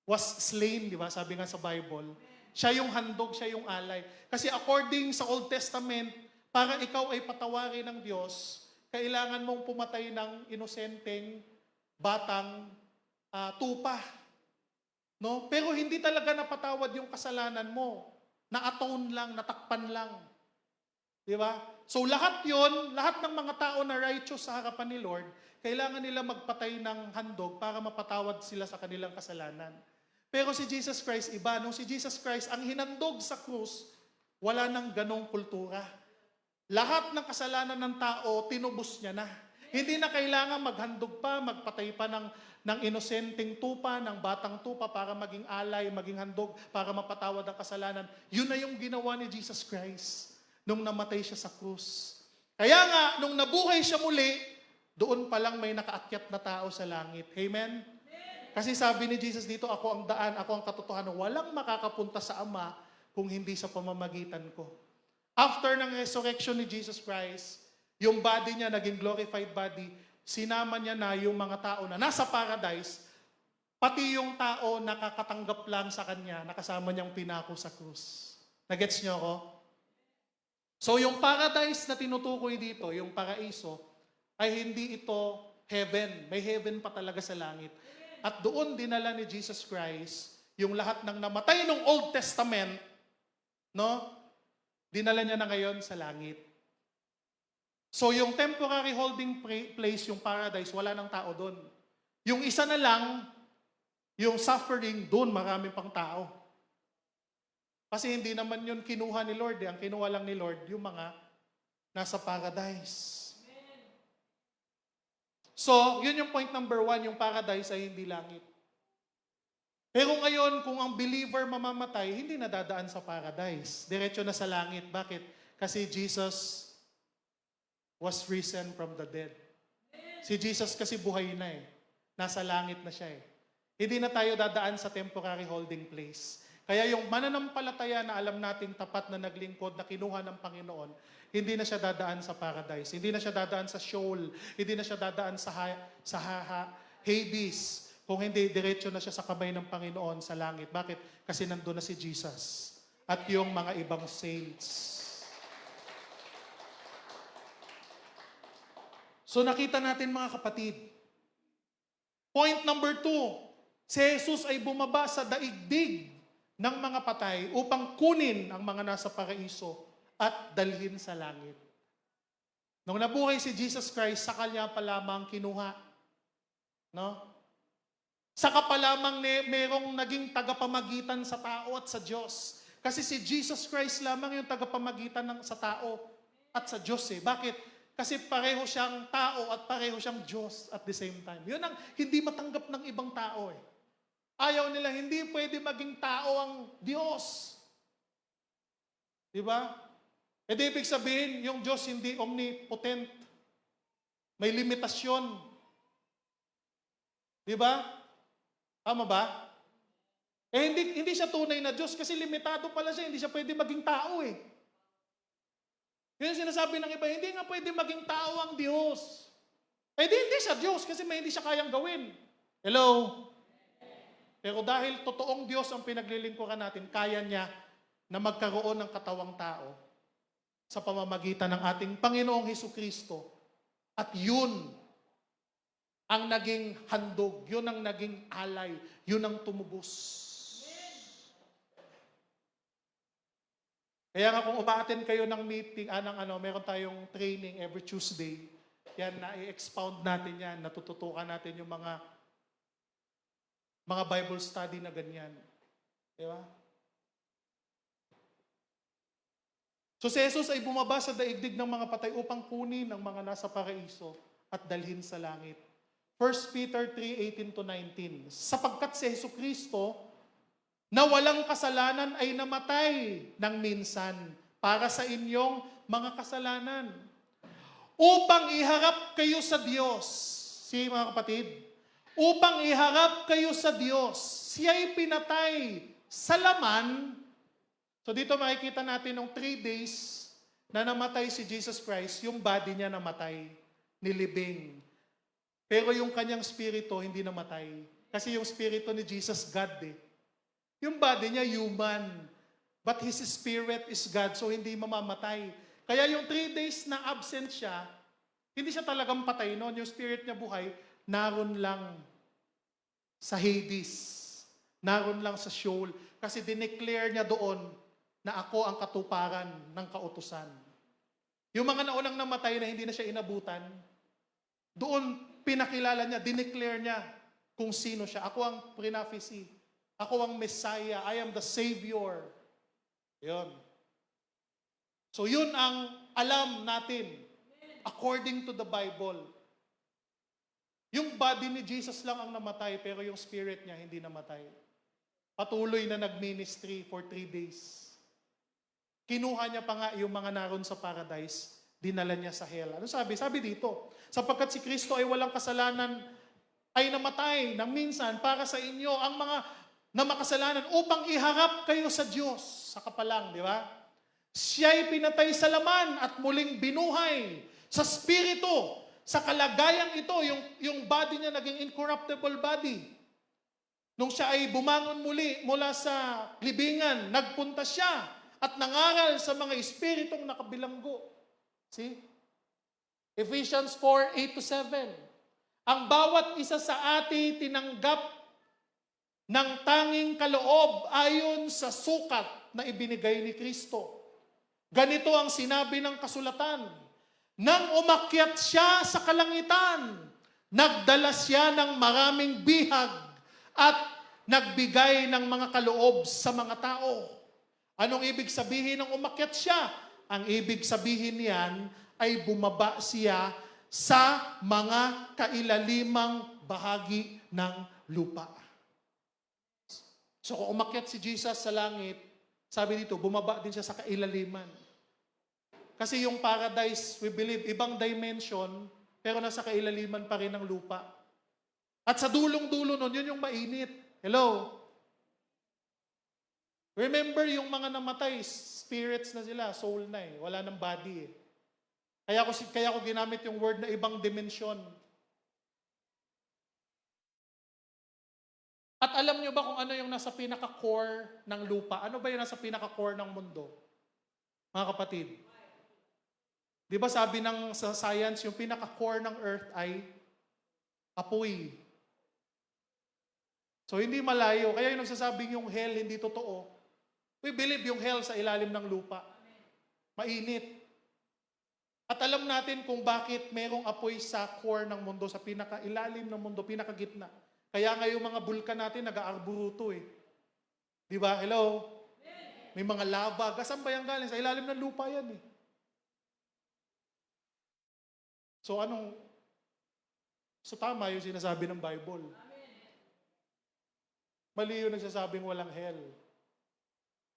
was slain, di ba? Sabi nga sa Bible. Siya yung handog, siya yung alay. Kasi according sa Old Testament, para ikaw ay patawarin ng Diyos, kailangan mong pumatay ng inosenteng batang tupa. No? Pero hindi talaga napatawad yung kasalanan mo. Na-atone lang, natakpan lang. Di ba? So lahat yon, lahat ng mga tao na righteous sa harapan ni Lord, kailangan nila magpatay ng handog para mapatawad sila sa kanilang kasalanan. Pero si Jesus Christ, iba. Nung si Jesus Christ, ang hinandog sa krus, wala nang ganong kultura. Lahat ng kasalanan ng tao, tinubos niya na. Hindi na kailangan maghandog pa, magpatay pa ng inosenteng tupa, ng batang tupa para maging alay, maging handog, para mapatawad ang kasalanan. Yun na yung ginawa ni Jesus Christ nung namatay siya sa krus. Kaya nga, nung nabuhay siya muli, doon pa lang may nakaakyat na tao sa langit. Amen? Kasi sabi ni Jesus dito, ako ang daan, ako ang katotohanan. Walang makakapunta sa Ama kung hindi sa pamamagitan ko. After ng resurrection ni Jesus Christ, yung body niya, naging glorified body, sinama niya na yung mga tao na nasa paradise, pati yung tao nakakatanggap lang sa kanya, nakasama niyang pinako sa krus. Nagets niyo ako? So yung paradise na tinutukoy dito, yung paraiso, ay hindi ito heaven. May heaven pa talaga sa langit. At doon dinala ni Jesus Christ yung lahat ng namatay ng Old Testament, no? Dinala niya na ngayon sa langit. So yung temporary holding place, yung paradise, wala ng tao doon. Yung isa na lang, yung suffering, doon marami pang tao. Kasi hindi naman yun kinuha ni Lord. Ang kinuha lang ni Lord, yung mga nasa paradise. So, yun yung point number 1, yung paradise ay hindi langit. Pero ngayon, kung ang believer mamamatay, hindi na dadaan sa paradise. Diretso na sa langit. Bakit? Kasi Jesus was risen from the dead. Si Jesus kasi buhay na eh. Nasa langit na siya eh. Hindi na tayo dadaan sa temporary holding place. Kaya yung mananampalataya na alam nating tapat na naglingkod na kinuha ng Panginoon, hindi na siya dadaan sa paradise. Hindi na siya dadaan sa Sheol. Hindi na siya dadaan sa Hades. Kung hindi, diretso na siya sa kamay ng Panginoon sa langit. Bakit? Kasi nandun na si Jesus at yung mga ibang saints. So nakita natin mga kapatid. Point number 2, si Jesus ay bumaba sa daigdig ng mga patay upang kunin ang mga nasa paraiso at dalhin sa langit. Nung nabuhay si Jesus Christ, sa kanya pa lamang kinuha. No? Saka pa lamang merong naging tagapamagitan sa tao at sa Diyos. Kasi si Jesus Christ lamang yung tagapamagitan sa tao at sa Diyos eh. Bakit? Kasi pareho siyang tao at pareho siyang Diyos at the same time. Yun ang hindi matanggap ng ibang tao eh. Ayaw nila, hindi pwede maging tao ang Diyos. Di ba? E di ibig sabihin, yung Diyos hindi omnipotent. May limitasyon. Di ba? Tama ba? Eh hindi siya tunay na Diyos kasi limitado pala siya, hindi siya pwede maging tao eh. Yun yung sinasabi ng iba, hindi nga pwede maging tao ang Diyos. Eh hindi siya Diyos kasi may hindi siya kayang gawin. Hello? Pero dahil totoong Diyos ang pinaglilingkuran natin, kaya niya na magkaroon ng katawang tao sa pamamagitan ng ating Panginoong Hesukristo. At yun ang naging handog, yun ang naging alay, yun ang tumubos. Kaya nga kung umaattend kayo ng meeting, meron tayong training every Tuesday. Yan, na-expound natin yan, natututukan natin yung mga Bible study na ganyan. Di ba? So si Jesus ay bumaba sa daigdig ng mga patay upang kunin ng mga nasa paraiso at dalhin sa langit. 1 Peter 3:18-19. Sapagkat si Jesucristo na walang kasalanan ay namatay ng minsan para sa inyong mga kasalanan. Upang iharap kayo sa Diyos. Si mga kapatid, upang iharap kayo sa Diyos. Siya'y pinatay sa laman. So dito makikita natin nung 3 days na namatay si Jesus Christ, yung body niya namatay, nilibing. Pero yung kanyang spirito hindi namatay. Kasi yung spirito ni Jesus, God eh. Yung body niya human, but his spirit is God, so hindi mamamatay. Kaya yung 3 days na absent siya, hindi siya talagang patay noon. Yung spirit niya buhay, naroon lang sa Hades. Naroon lang sa Sheol. Kasi dineclare niya doon na ako ang katuparan ng kautusan. Yung mga naunang namatay na hindi na siya inabutan, doon pinakilala niya, dineclare niya kung sino siya. Ako ang prophecy. Ako ang Messiah. I am the Savior. Yun. So yun ang alam natin according to the Bible. Yung body ni Jesus lang ang namatay, pero yung spirit niya hindi namatay. Patuloy na nag-ministry for 3 days. Kinuha niya pa nga yung mga naroon sa paradise, dinala niya sa hell. Ano sabi? Sabi dito, sapagkat si Kristo ay walang kasalanan, ay namatay ng minsan para sa inyo, ang mga na makasalanan, upang iharap kayo sa Diyos. Saka pa lang, di ba? Siya'y pinatay sa laman at muling binuhay sa spirito. Sa kalagayang ito, yung body niya naging incorruptible body. Nung siya ay bumangon muli mula sa libingan, nagpunta siya at nangaral sa mga espiritong nakabilanggo. See? Ephesians 4:8-7. Ang bawat isa sa atin tinanggap ng tanging kaloob ayon sa sukat na ibinigay ni Kristo. Ganito ang sinabi ng kasulatan, nang umakyat siya sa kalangitan, nagdala siya ng maraming bihag at nagbigay ng mga kaloob sa mga tao. Anong ibig sabihin ng umakyat siya? Ang ibig sabihin niyan ay bumaba siya sa mga kailalimang bahagi ng lupa. So kung umakyat si Jesus sa langit, sabi dito, bumaba din siya sa kailaliman. Kasi yung paradise, we believe, ibang dimension, pero nasa kailaliman pa rin ng lupa. At sa dulong-dulo nun, yun yung mainit. Hello? Remember yung mga namatay, spirits na sila, soul na eh. Wala ng body eh. Kaya ko ginamit yung word na ibang dimension. At alam nyo ba kung ano yung nasa pinaka-core ng lupa? Ano ba yung nasa pinaka-core ng mundo? Mga kapatid. Di ba sabi ng sa science, yung pinaka-core ng earth ay apoy. So hindi malayo. Kaya yung nagsasabing yung hell hindi totoo. We believe yung hell sa ilalim ng lupa. Mainit. At alam natin kung bakit merong apoy sa core ng mundo, sa pinaka-ilalim ng mundo, pinaka-gitna. Kaya nga yung mga bulkan natin nag-aarburuto eh. Di ba? Hello? May mga lava. Saan ba yan galing? Sa ilalim ng lupa yan eh. So tama yung sinasabi ng Bible. Mali yung nagsasabing walang hell.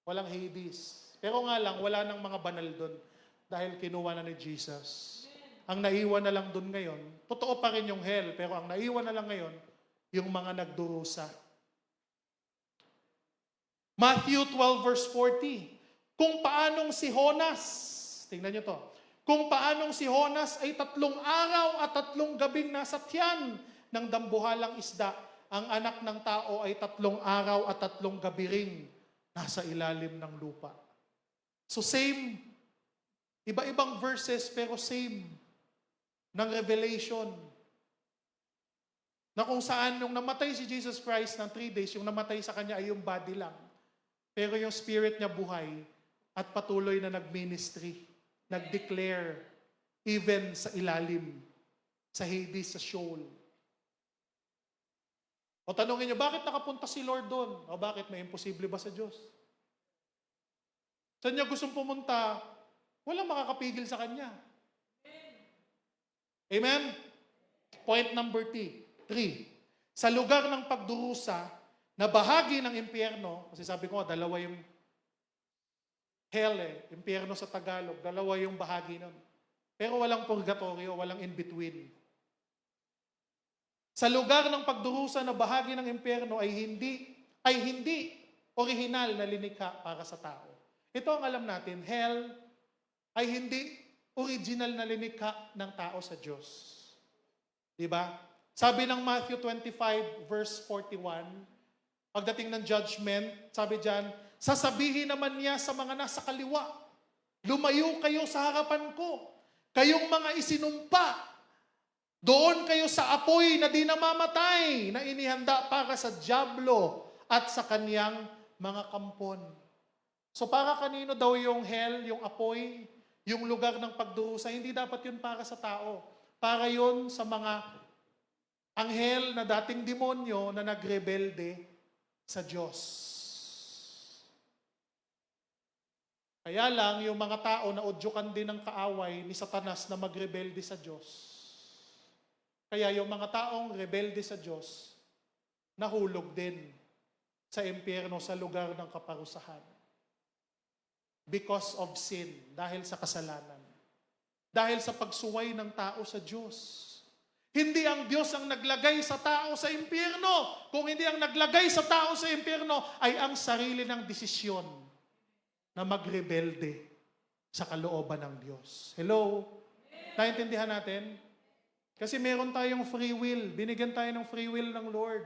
Walang Hades. Pero nga lang, wala nang mga banal doon dahil kinuha na ni Jesus. Ang naiwan na lang doon ngayon, totoo pa rin yung hell, pero ang naiwan na lang ngayon, yung mga nagdurusa. Matthew 12:40. Kung paanong si Jonas, tingnan nyo to, kung paanong si Jonas ay 3 araw at 3 gabing nasa tiyan ng dambuhalang isda, ang anak ng tao ay 3 araw at 3 gabi ring nasa ilalim ng lupa. So same, iba-ibang verses pero same ng revelation. Na kung saan nung namatay si Jesus Christ ng 3 days, yung namatay sa kanya ay yung body lang. Pero yung spirit niya buhay at patuloy na nag-ministry, nag-declare, even sa ilalim sa Hades, sa Sheol. O tanongin nyo, bakit nakapunta si Lord doon? O bakit? May imposible ba sa Diyos? Saan niya gustong pumunta? Walang makakapigil sa Kanya. Amen? Point number 3. Sa lugar ng pagdurusa, na bahagi ng impyerno, kasi sabi ko, dalawa yung hell impyerno sa Tagalog, dalawa yung bahagi nun. Pero walang purgatorio, walang in-between. Sa lugar ng pagdurusa na bahagi ng impyerno ay hindi orihinal na linikha para sa tao. Ito ang alam natin, hell ay hindi original na linikha ng tao sa Diyos. Diba? Sabi ng Matthew 25 verse 41, pagdating ng judgment, sabi diyan, sasabihin naman niya sa mga nasa kaliwa, lumayo kayo sa harapan ko, kayong mga isinumpa, doon kayo sa apoy na di namamatay, na inihanda para sa dyablo at sa kaniyang mga kampon. So para kanino daw yung hell, yung apoy, yung lugar ng pagdurusa? Hindi dapat yun para sa tao. Para yun sa mga anghel na dating demonyo na nagrebelde sa Diyos. Kaya lang, yung mga tao na udyukan din ng kaaway ni Satanas na magrebelde sa Diyos. Kaya yung mga taong rebelde sa Diyos, nahulog din sa impyerno, sa lugar ng kaparusahan. Because of sin, dahil sa kasalanan. Dahil sa pagsuway ng tao sa Diyos. Hindi ang Diyos ang naglagay sa tao sa impyerno. Kung hindi ang naglagay sa tao sa impyerno, ay ang sarili ng desisyon na magrebelde sa kalooban ng Diyos. Hello? Naintindihan natin? Kasi meron tayong free will. Binigyan tayo ng free will ng Lord.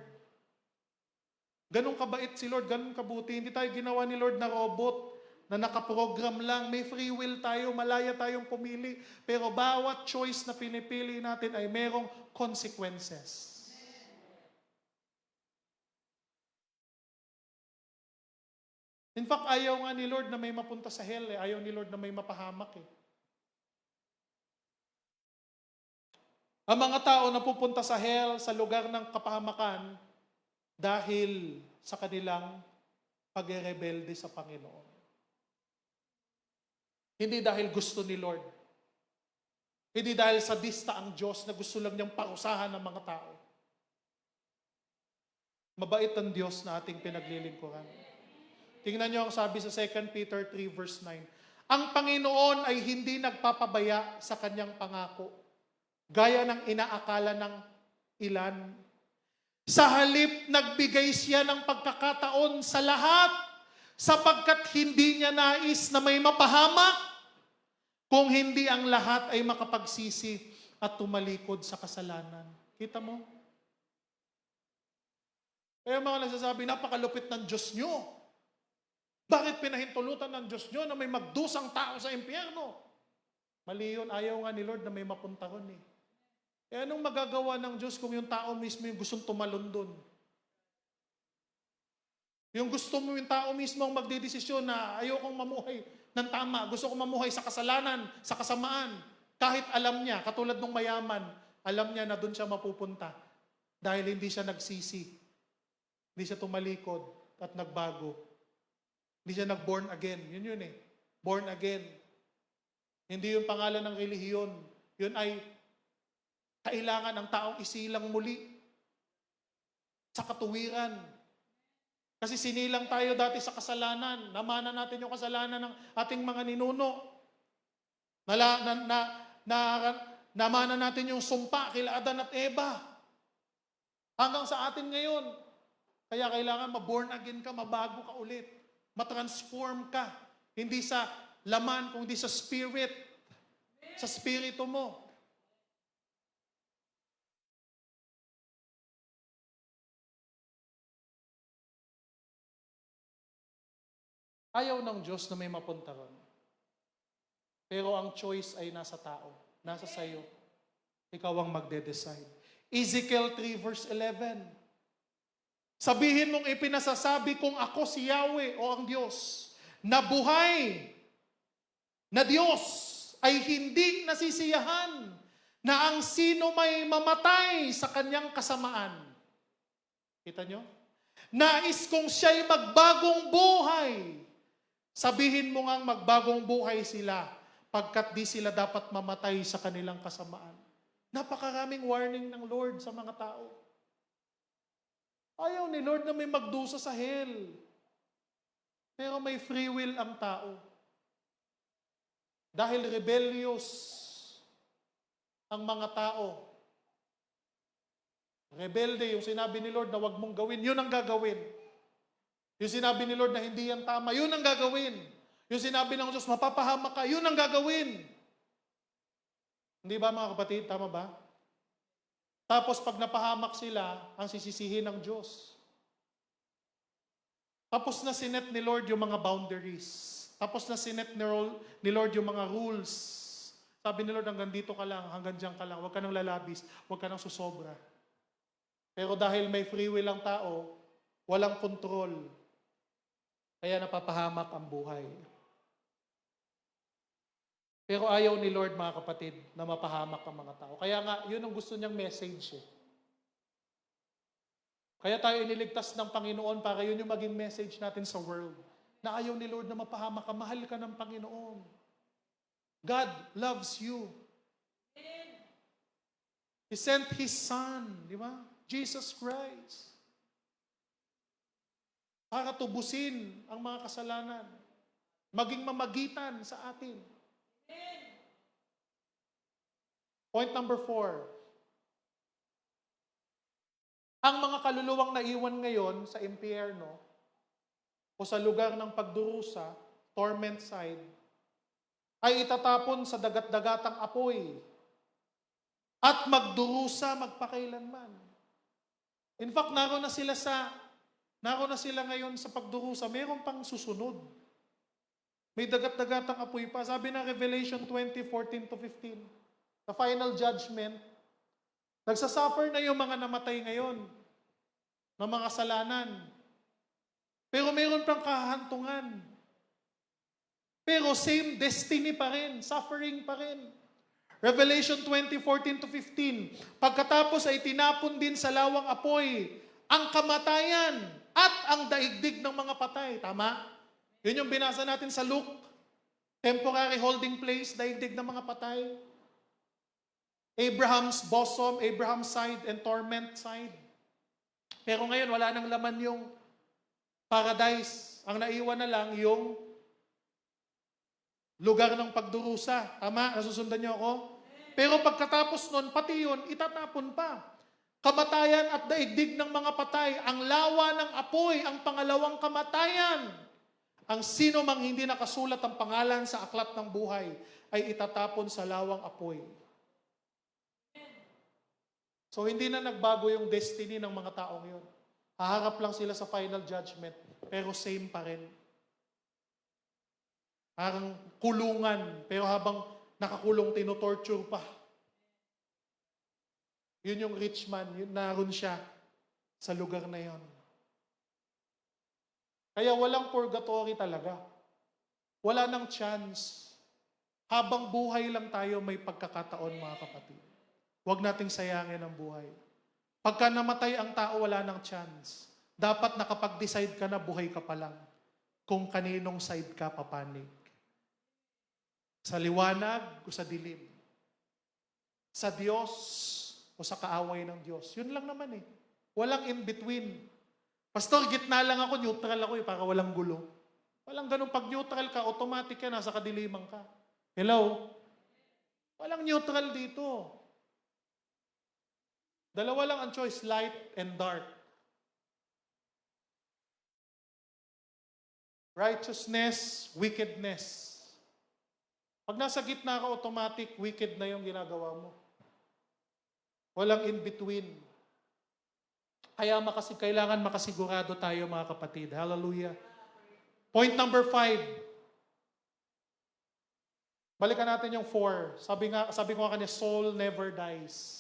Ganun kabait si Lord, ganun kabuti. Hindi tayo ginawa ni Lord na robot, na nakaprogram lang. May free will tayo, malaya tayong pumili. Pero bawat choice na pinipili natin ay merong consequences. In fact, ayaw nga ni Lord na may mapunta sa hell. Ayaw ni Lord na may mapahamak. Ang mga tao na pupunta sa hell, sa lugar ng kapahamakan, dahil sa kanilang pagrebelde sa Panginoon. Hindi dahil gusto ni Lord. Hindi dahil sadista ang Diyos na gusto lang niyang parusahan ng mga tao. Mabait ang Diyos na ating pinaglilingkuran. Tingnan niyo ang sabi sa 2 Peter 3 verse 9. Ang Panginoon ay hindi nagpapabaya sa kanyang pangako, gaya ng inaakala ng ilan. Sa halip, nagbigay siya ng pagkakataon sa lahat, sapagkat hindi niya nais na may mapahamak, kung hindi ang lahat ay makapagsisi at tumalikod sa kasalanan. Kita mo? Kaya mga nagsasabi, napakalupit ng Diyos nyo. Bakit pinahintulutan ng Diyos nyo na may magdusang tao sa impyerno? Mali yun, ayaw nga ni Lord na may mapunta ron eh. Eh anong magagawa ng Diyos kung yung tao mismo yung gustong tumalon dun? Yung gusto mo yung tao mismo ang magdedesisyon na ayokong mamuhay ng tama, gusto kong mamuhay sa kasalanan, sa kasamaan. Kahit alam niya, katulad ng mayaman, alam niya na dun siya mapupunta. Dahil hindi siya nagsisi. Hindi siya tumalikod at nagbago. Hindi siya nag-born again. Yun eh. Born again. Hindi yung pangalan ng relihiyon. Yun ay kailangan ng taong isilang muli sa katuwiran. Kasi sinilang tayo dati sa kasalanan. Namana natin yung kasalanan ng ating mga ninuno. Namana natin yung sumpa kila Adan at Eva. Hanggang sa atin ngayon. Kaya kailangan ma-born again ka, mabago ka ulit. Ma-transform ka. Hindi sa laman, kundi sa spirit. Sa spirito mo. Ayaw ng Diyos na may mapunta ron. Pero ang choice ay nasa tao. Nasa sayo. Ikaw ang magde-decide. Ezekiel 3 verse 11. Sabihin mong ipinasasabi kung ako si Yahweh o ang Diyos, na buhay na Diyos ay hindi nasisiyahan, na ang sino may mamatay sa kanyang kasamaan. Kita nyo? Nais kong siya'y magbagong buhay. Sabihin mo ngang magbagong buhay sila pagkat di sila dapat mamatay sa kanilang kasamaan. Napakaraming warning ng Lord sa mga tao. Ayaw ni Lord na may magdusa sa hell. Pero may free will ang tao. Dahil rebellious ang mga tao. Rebelde, yung sinabi ni Lord na wag mong gawin, yun ang gagawin. Yung sinabi ni Lord na hindi yan tama, yun ang gagawin. Yung sinabi ng Diyos, mapapahama ka, yun ang gagawin. Hindi ba mga kapatid? Tama ba? Tapos pag napahamak sila, ang sisisihin ng Diyos. Tapos na sinet ni Lord yung mga boundaries. Tapos na sinet ni Lord yung mga rules. Sabi ni Lord, hanggang dito ka lang, hanggang diyan ka lang. Huwag ka nang lalabis, huwag ka nang susobra. Pero dahil may free will ang tao, walang control. Kaya napapahamak ang buhay. Pero ayaw ni Lord, mga kapatid, na mapahamak ang mga tao. Kaya nga, yun ang gusto niyang message. Kaya tayo iniligtas ng Panginoon para yun yung maging message natin sa world. Na ayaw ni Lord na mapahamak ka, mahal ka ng Panginoon. God loves you. He sent His Son, di ba? Jesus Christ. Para tubusin ang mga kasalanan. Maging mamagitan sa atin. Point number 4. Ang mga kaluluwang naiwan ngayon sa impyerno o sa lugar ng pagdurusa, torment side, ay itatapon sa dagat-dagatang apoy at magdurusa magpakailanman. In fact, naroon na sila ngayon sa pagdurusa, mayroon pang susunod. May dagat-dagatang apoy pa. Sabi na Revelation 20:14-15, the final judgment, nagsasuffer na yung mga namatay ngayon ng mga kasalanan. Pero mayroon pang kahantungan. Pero same destiny pa rin, suffering pa rin. Revelation 20:14-15, pagkatapos ay tinapon din sa lawang apoy ang kamatayan at ang daigdig ng mga patay. Tama? Yun yung binasa natin sa Luke. Temporary holding place, daigdig ng mga patay. Abraham's bosom, Abraham's side, and torment side. Pero ngayon, wala nang laman yung paradise. Ang naiwan na lang yung lugar ng pagdurusa. Tama? Nasusundan niyo ako? Pero pagkatapos nun, pati yun, itatapon pa. Kamatayan at daigdig ng mga patay. Ang lawa ng apoy, ang pangalawang kamatayan. Ang sino mang hindi nakasulat ang pangalan sa aklat ng buhay ay itatapon sa lawang apoy. So hindi na nagbago yung destiny ng mga taong yun. Haharap lang sila sa final judgment, pero same pa rin. Parang kulungan, pero habang nakakulong, tinotorture pa. Yun yung rich man, yun, naroon siya sa lugar na yon. Kaya walang purgatory talaga. Wala nang chance. Habang buhay lang tayo, may pagkakataon, mga kapatid. Huwag nating sayangin ang buhay. Pagka namatay ang tao, wala nang chance. Dapat nakapag-decide ka na, buhay ka pa lang. Kung kaninong side ka papanig. Sa liwanag o sa dilim. Sa Diyos o sa kaaway ng Diyos. Yun lang naman eh. Walang in-between. Pastor, gitna lang ako, neutral ako para walang gulo. Walang ganun. Pag neutral ka, automatic ka, nasa kadiliman ka. Hello? Walang neutral dito. Dalawa lang ang choice, light and dark. Righteousness, wickedness. Pag nasa gitna ka, automatic, wicked na yung ginagawa mo. Walang in-between. Kaya kailangan makasigurado tayo, mga kapatid. Hallelujah. Point number 5. Balikan natin yung 4. Sabi ko nga kanina, soul never dies.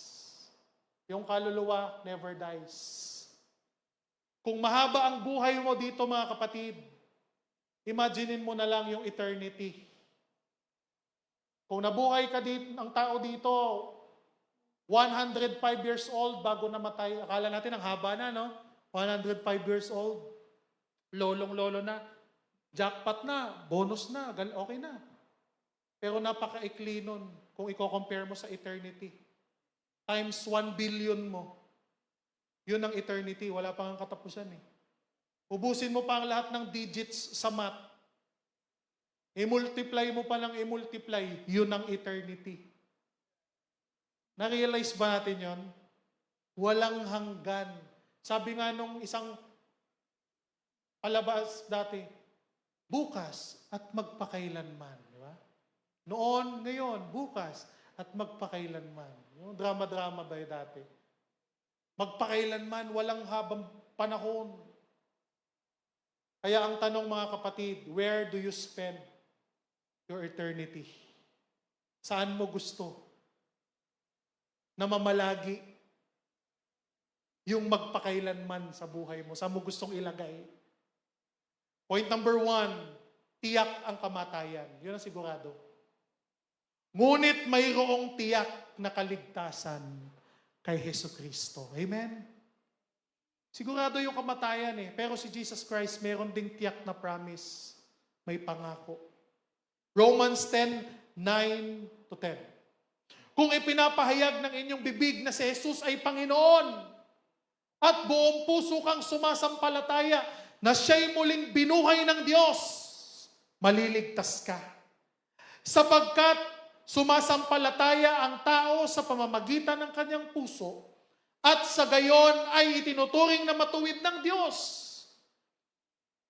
Yung kaluluwa never dies. Kung mahaba ang buhay mo dito, mga kapatid, imaginein mo na lang yung eternity. Kung nabuhay ka dito, ang tao dito, 105 years old bago namatay. Akala natin ang haba na, no? 105 years old. Lolong-lolo na. Jackpot na. Bonus na. Okay na. Pero napaka-ikli nun kung i-compare mo sa eternity. Times 1 billion mo. Yun ang eternity. Wala pang katapusan eh. Ubusin mo pa ang lahat ng digits sa math. I-multiply mo pa lang i-multiply. Yun ang eternity. Na-realize ba natin yon? Walang hanggan. Sabi nga nung isang palabas dati, bukas at magpakailanman. Di ba? Noon, ngayon, bukas at magpakailanman. Yung drama-drama ba yung dati? Magpakailanman, walang habang panahon. Kaya ang tanong mga kapatid, where do you spend your eternity? Saan mo gusto na mamalagi yung magpakailanman sa buhay mo? Saan mo gustong ilagay? Point number 1, tiyak ang kamatayan. Yun ang sigurado. Ngunit mayroong tiyak na kaligtasan kay Jesucristo. Amen? Sigurado yung kamatayan eh. Pero si Jesus Christ, meron ding tiyak na promise. May pangako. Romans 10:9-10. Kung ipinapahayag ng inyong bibig na si Jesus ay Panginoon at buong puso kang sumasampalataya na siya'y muling binuhay ng Diyos, maliligtas ka. Sapagkat sumasampalataya ang tao sa pamamagitan ng kanyang puso at sa gayon ay itinuturing na matuwid ng Diyos.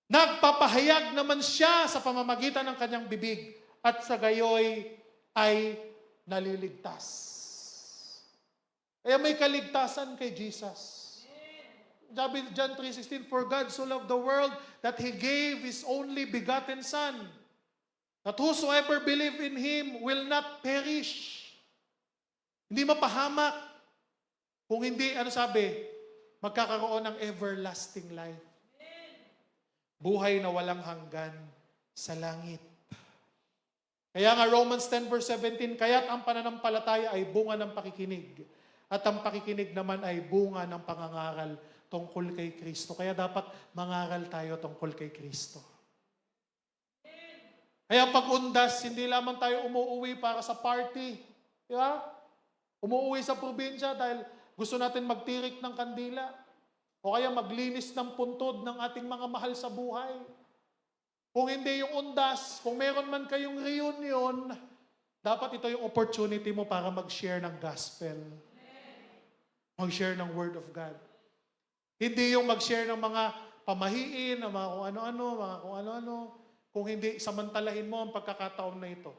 Nagpapahayag naman siya sa pamamagitan ng kanyang bibig at sa gayoy ay naliligtas. Kaya may kaligtasan kay Jesus. Sabi John 3:16, for God so loved the world that He gave His only begotten Son, that whosoever believe in Him will not perish. Hindi mapahamak. Kung hindi, ano sabi? Magkakaroon ng everlasting life. Buhay na walang hanggan sa langit. Kaya nga Romans 10:17, kaya't ang pananampalataya ay bunga ng pakikinig. At ang pakikinig naman ay bunga ng pangangaral tungkol kay Kristo. Kaya dapat mangaral tayo tungkol kay Kristo. Kaya pag-undas, hindi lamang tayo umuwi para sa party. Di ba? Umuwi sa probinsya dahil gusto natin magtirik ng kandila. O kaya maglinis ng puntod ng ating mga mahal sa buhay. Kung hindi yung undas, kung meron man kayong reunion, dapat ito yung opportunity mo para mag-share ng gospel. Mag-share ng word of God. Hindi yung mag-share ng mga pamahiin, ng mga kung ano-ano, mga kung ano-ano. Kung hindi, samantalahin mo ang pagkakataon na ito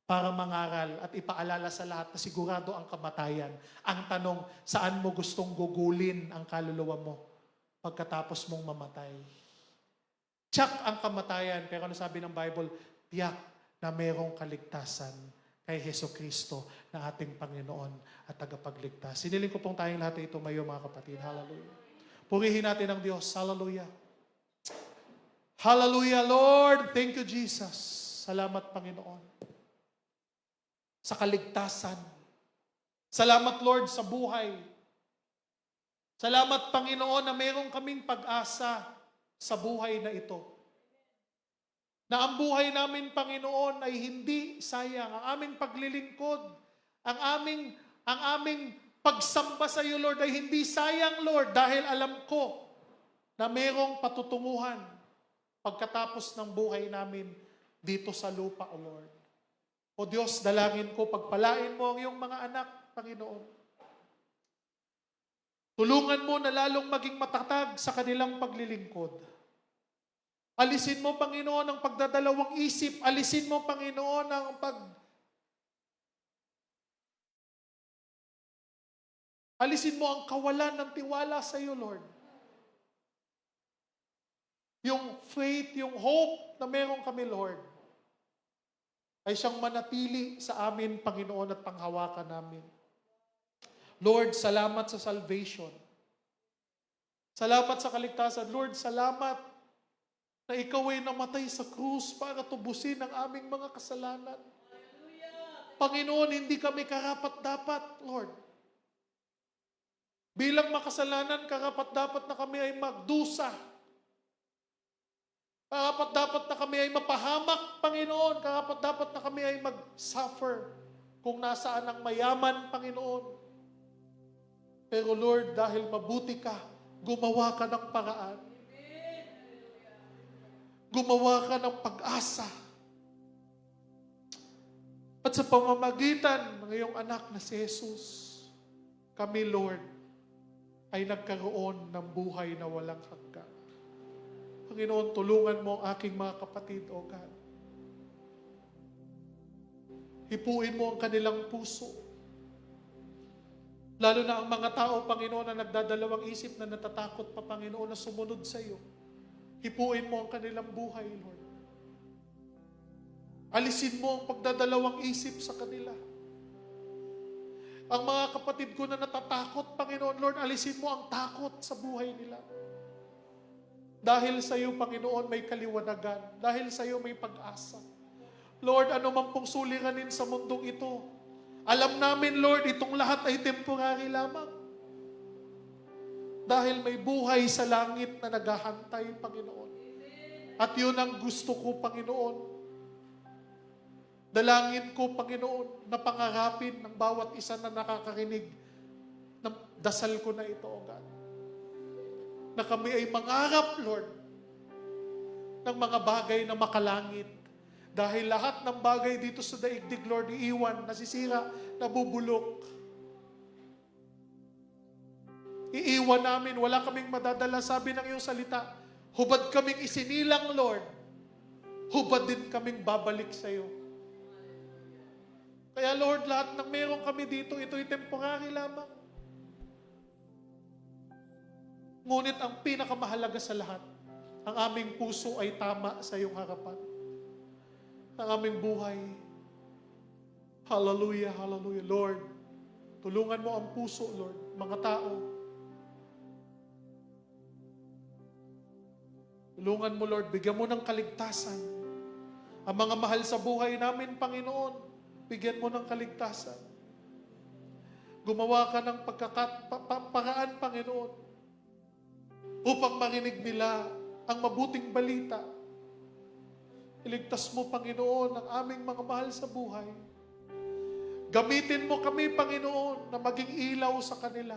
para mangaral at ipaalala sa lahat na sigurado ang kamatayan. Ang tanong, saan mo gustong gugulin ang kaluluwa mo pagkatapos mong mamatay? Tiyak ang kamatayan, pero ano sabi ng Bible? Tiyak na mayroong kaligtasan kay Jesucristo na ating Panginoon at tagapagligtas. Siniling ko pong tayong lahat ito mayo mga kapatid. Hallelujah. Purihin natin ang Diyos. Hallelujah. Hallelujah, Lord. Thank you, Jesus. Salamat, Panginoon. Sa kaligtasan. Salamat, Lord, sa buhay. Salamat, Panginoon, na mayroong kaming pag-asa sa buhay na ito. Na ang buhay namin, Panginoon, ay hindi sayang. Ang aming paglilingkod, ang aming pagsamba sa iyo, Lord, ay hindi sayang, Lord, dahil alam ko na mayroong patutunguhan pagkatapos ng buhay namin dito sa lupa, O Lord. O Diyos, dalangin ko, pagpalain mo ang iyong mga anak, Panginoon. Tulungan mo na lalong maging matatag sa kanilang paglilingkod. Alisin mo, Panginoon, ang pagdadalawang isip. Alisin mo, Panginoon, ang alisin mo ang kawalan ng tiwala sa iyo, Lord. Yung faith, yung hope na meron kami, Lord, ay siyang manatili sa amin, Panginoon, at panghawakan namin. Lord, salamat sa salvation. Salamat sa kaligtasan. Lord, salamat na ikaw ay namatay sa krus para tubusin ang aming mga kasalanan. Panginoon, hindi kami karapat-dapat, Lord. Bilang makasalanan, karapat-dapat na kami ay magdusa. Karapat-dapat na kami ay mapahamak, Panginoon. Karapat-dapat na kami ay mag-suffer kung nasaan ang mayaman, Panginoon. Pero Lord, dahil mabuti ka, gumawa ka ng paraan. Gumawa ka ng pag-asa. At sa pamamagitan ng iyong anak na si Jesus, kami, Lord, ay nagkaroon ng buhay na walang hanggan. Panginoon, tulungan mo ang aking mga kapatid, O God. Hipuin mo ang kanilang puso. Lalo na ang mga tao, Panginoon, na nagdadalawang isip na natatakot pa, Panginoon, na sumunod sa iyo. Hipuin mo ang kanilang buhay, Lord. Alisin mo ang pagdadalawang isip sa kanila. Ang mga kapatid ko na natatakot, Panginoon, Lord, alisin mo ang takot sa buhay nila. Dahil sa iyo, Panginoon, may kaliwanagan. Dahil sa iyo, may pag-asa. Lord, ano man pong suliranin sa mundong ito, alam namin, Lord, itong lahat ay temporary lamang. Dahil may buhay sa langit na naghahantay, Panginoon. At yun ang gusto ko, Panginoon. Dalangin ko, Panginoon, na pangarapin ng bawat isa na nakakarinig ng dasal ko na ito, O God. Na kami ay mangarap, Lord, ng mga bagay na makalangit. Dahil lahat ng bagay dito sa daigdig, Lord, iiwan, nasisira, nabubulok. Iiwan namin, wala kaming madadala. Sabi ng iyong salita, hubad kaming isinilang, Lord. Hubad din kaming babalik sa iyo. Kaya Lord, lahat ng meron kami dito, ito'y temporary lamang. Ngunit ang pinakamahalaga sa lahat, ang aming puso ay tama sa iyong harapan. Ang aming buhay. Hallelujah, hallelujah. Lord, tulungan mo ang puso, Lord, mga tao. Tulungan mo, Lord, bigyan mo ng kaligtasan. Ang mga mahal sa buhay namin, Panginoon, bigyan mo ng kaligtasan. Gumawa ka ng paraan, Panginoon, upang marinig nila ang mabuting balita. Iligtas mo, Panginoon, ang aming mga mahal sa buhay. Gamitin mo kami, Panginoon, na maging ilaw sa kanila.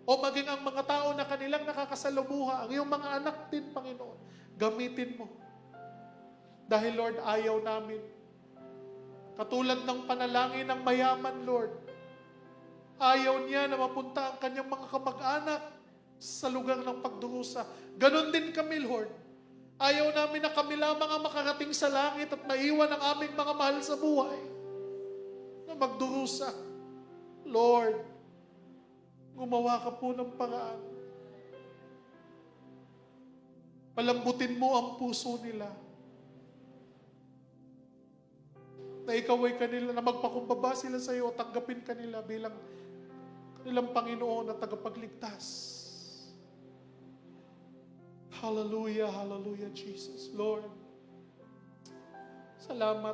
O maging ang mga tao na kanilang nakakasalumuha, ang iyong mga anak din, Panginoon. Gamitin mo. Dahil, Lord, ayaw namin. Katulad ng panalangin ng mayaman, Lord. Ayaw niya na mapunta ang kanyang mga kamag-anak sa lugar ng pagdurusa. Ganon din kami, Lord. Ayaw namin na kami lamang ang makarating sa langit at maiwan ang aming mga mahal sa buhay na magdurusa. Lord, gumawa ka po ng paraan. Palambutin mo ang puso nila. Na ikaw ay kanila, na magpakumbaba sila sa iyo, tanggapin kanila bilang kanilang Panginoon at tagapagligtas. Hallelujah, hallelujah, Jesus. Lord, salamat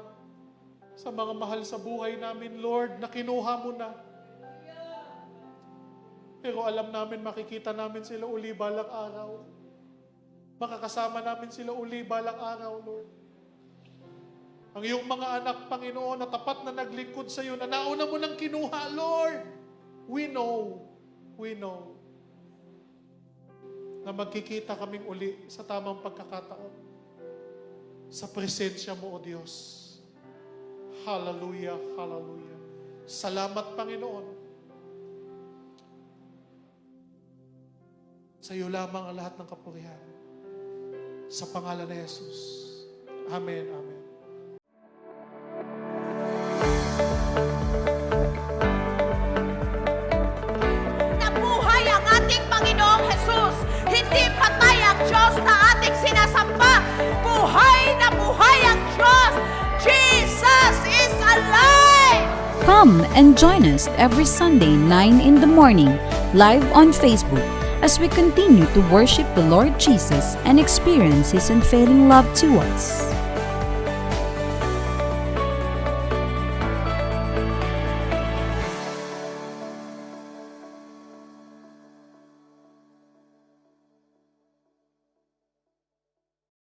sa mga mahal sa buhay namin, Lord, na kinuha mo na. Pero alam namin, makikita namin sila uli balang araw. Makakasama namin sila uli balang araw, Lord. Ang iyong mga anak, Panginoon, na tapat na naglingkod sa iyo, na nauna mo nang kinuha, Lord. We know na magkikita kaming uli sa tamang pagkakataon. Sa presensya mo, O Diyos. Hallelujah, hallelujah. Salamat, Panginoon. Sa iyo lamang ang lahat ng kapurihan. Sa pangalan ni Jesus. Amen, amen. Nabuhay ang ating Panginoong Jesus. Hindi patay ang Diyos na ating sinasamba. Buhay na buhay ang Diyos. Jesus is alive! Come and join us every Sunday 9 in the morning, live on Facebook, as we continue to worship the Lord Jesus and experience His unfailing love to us.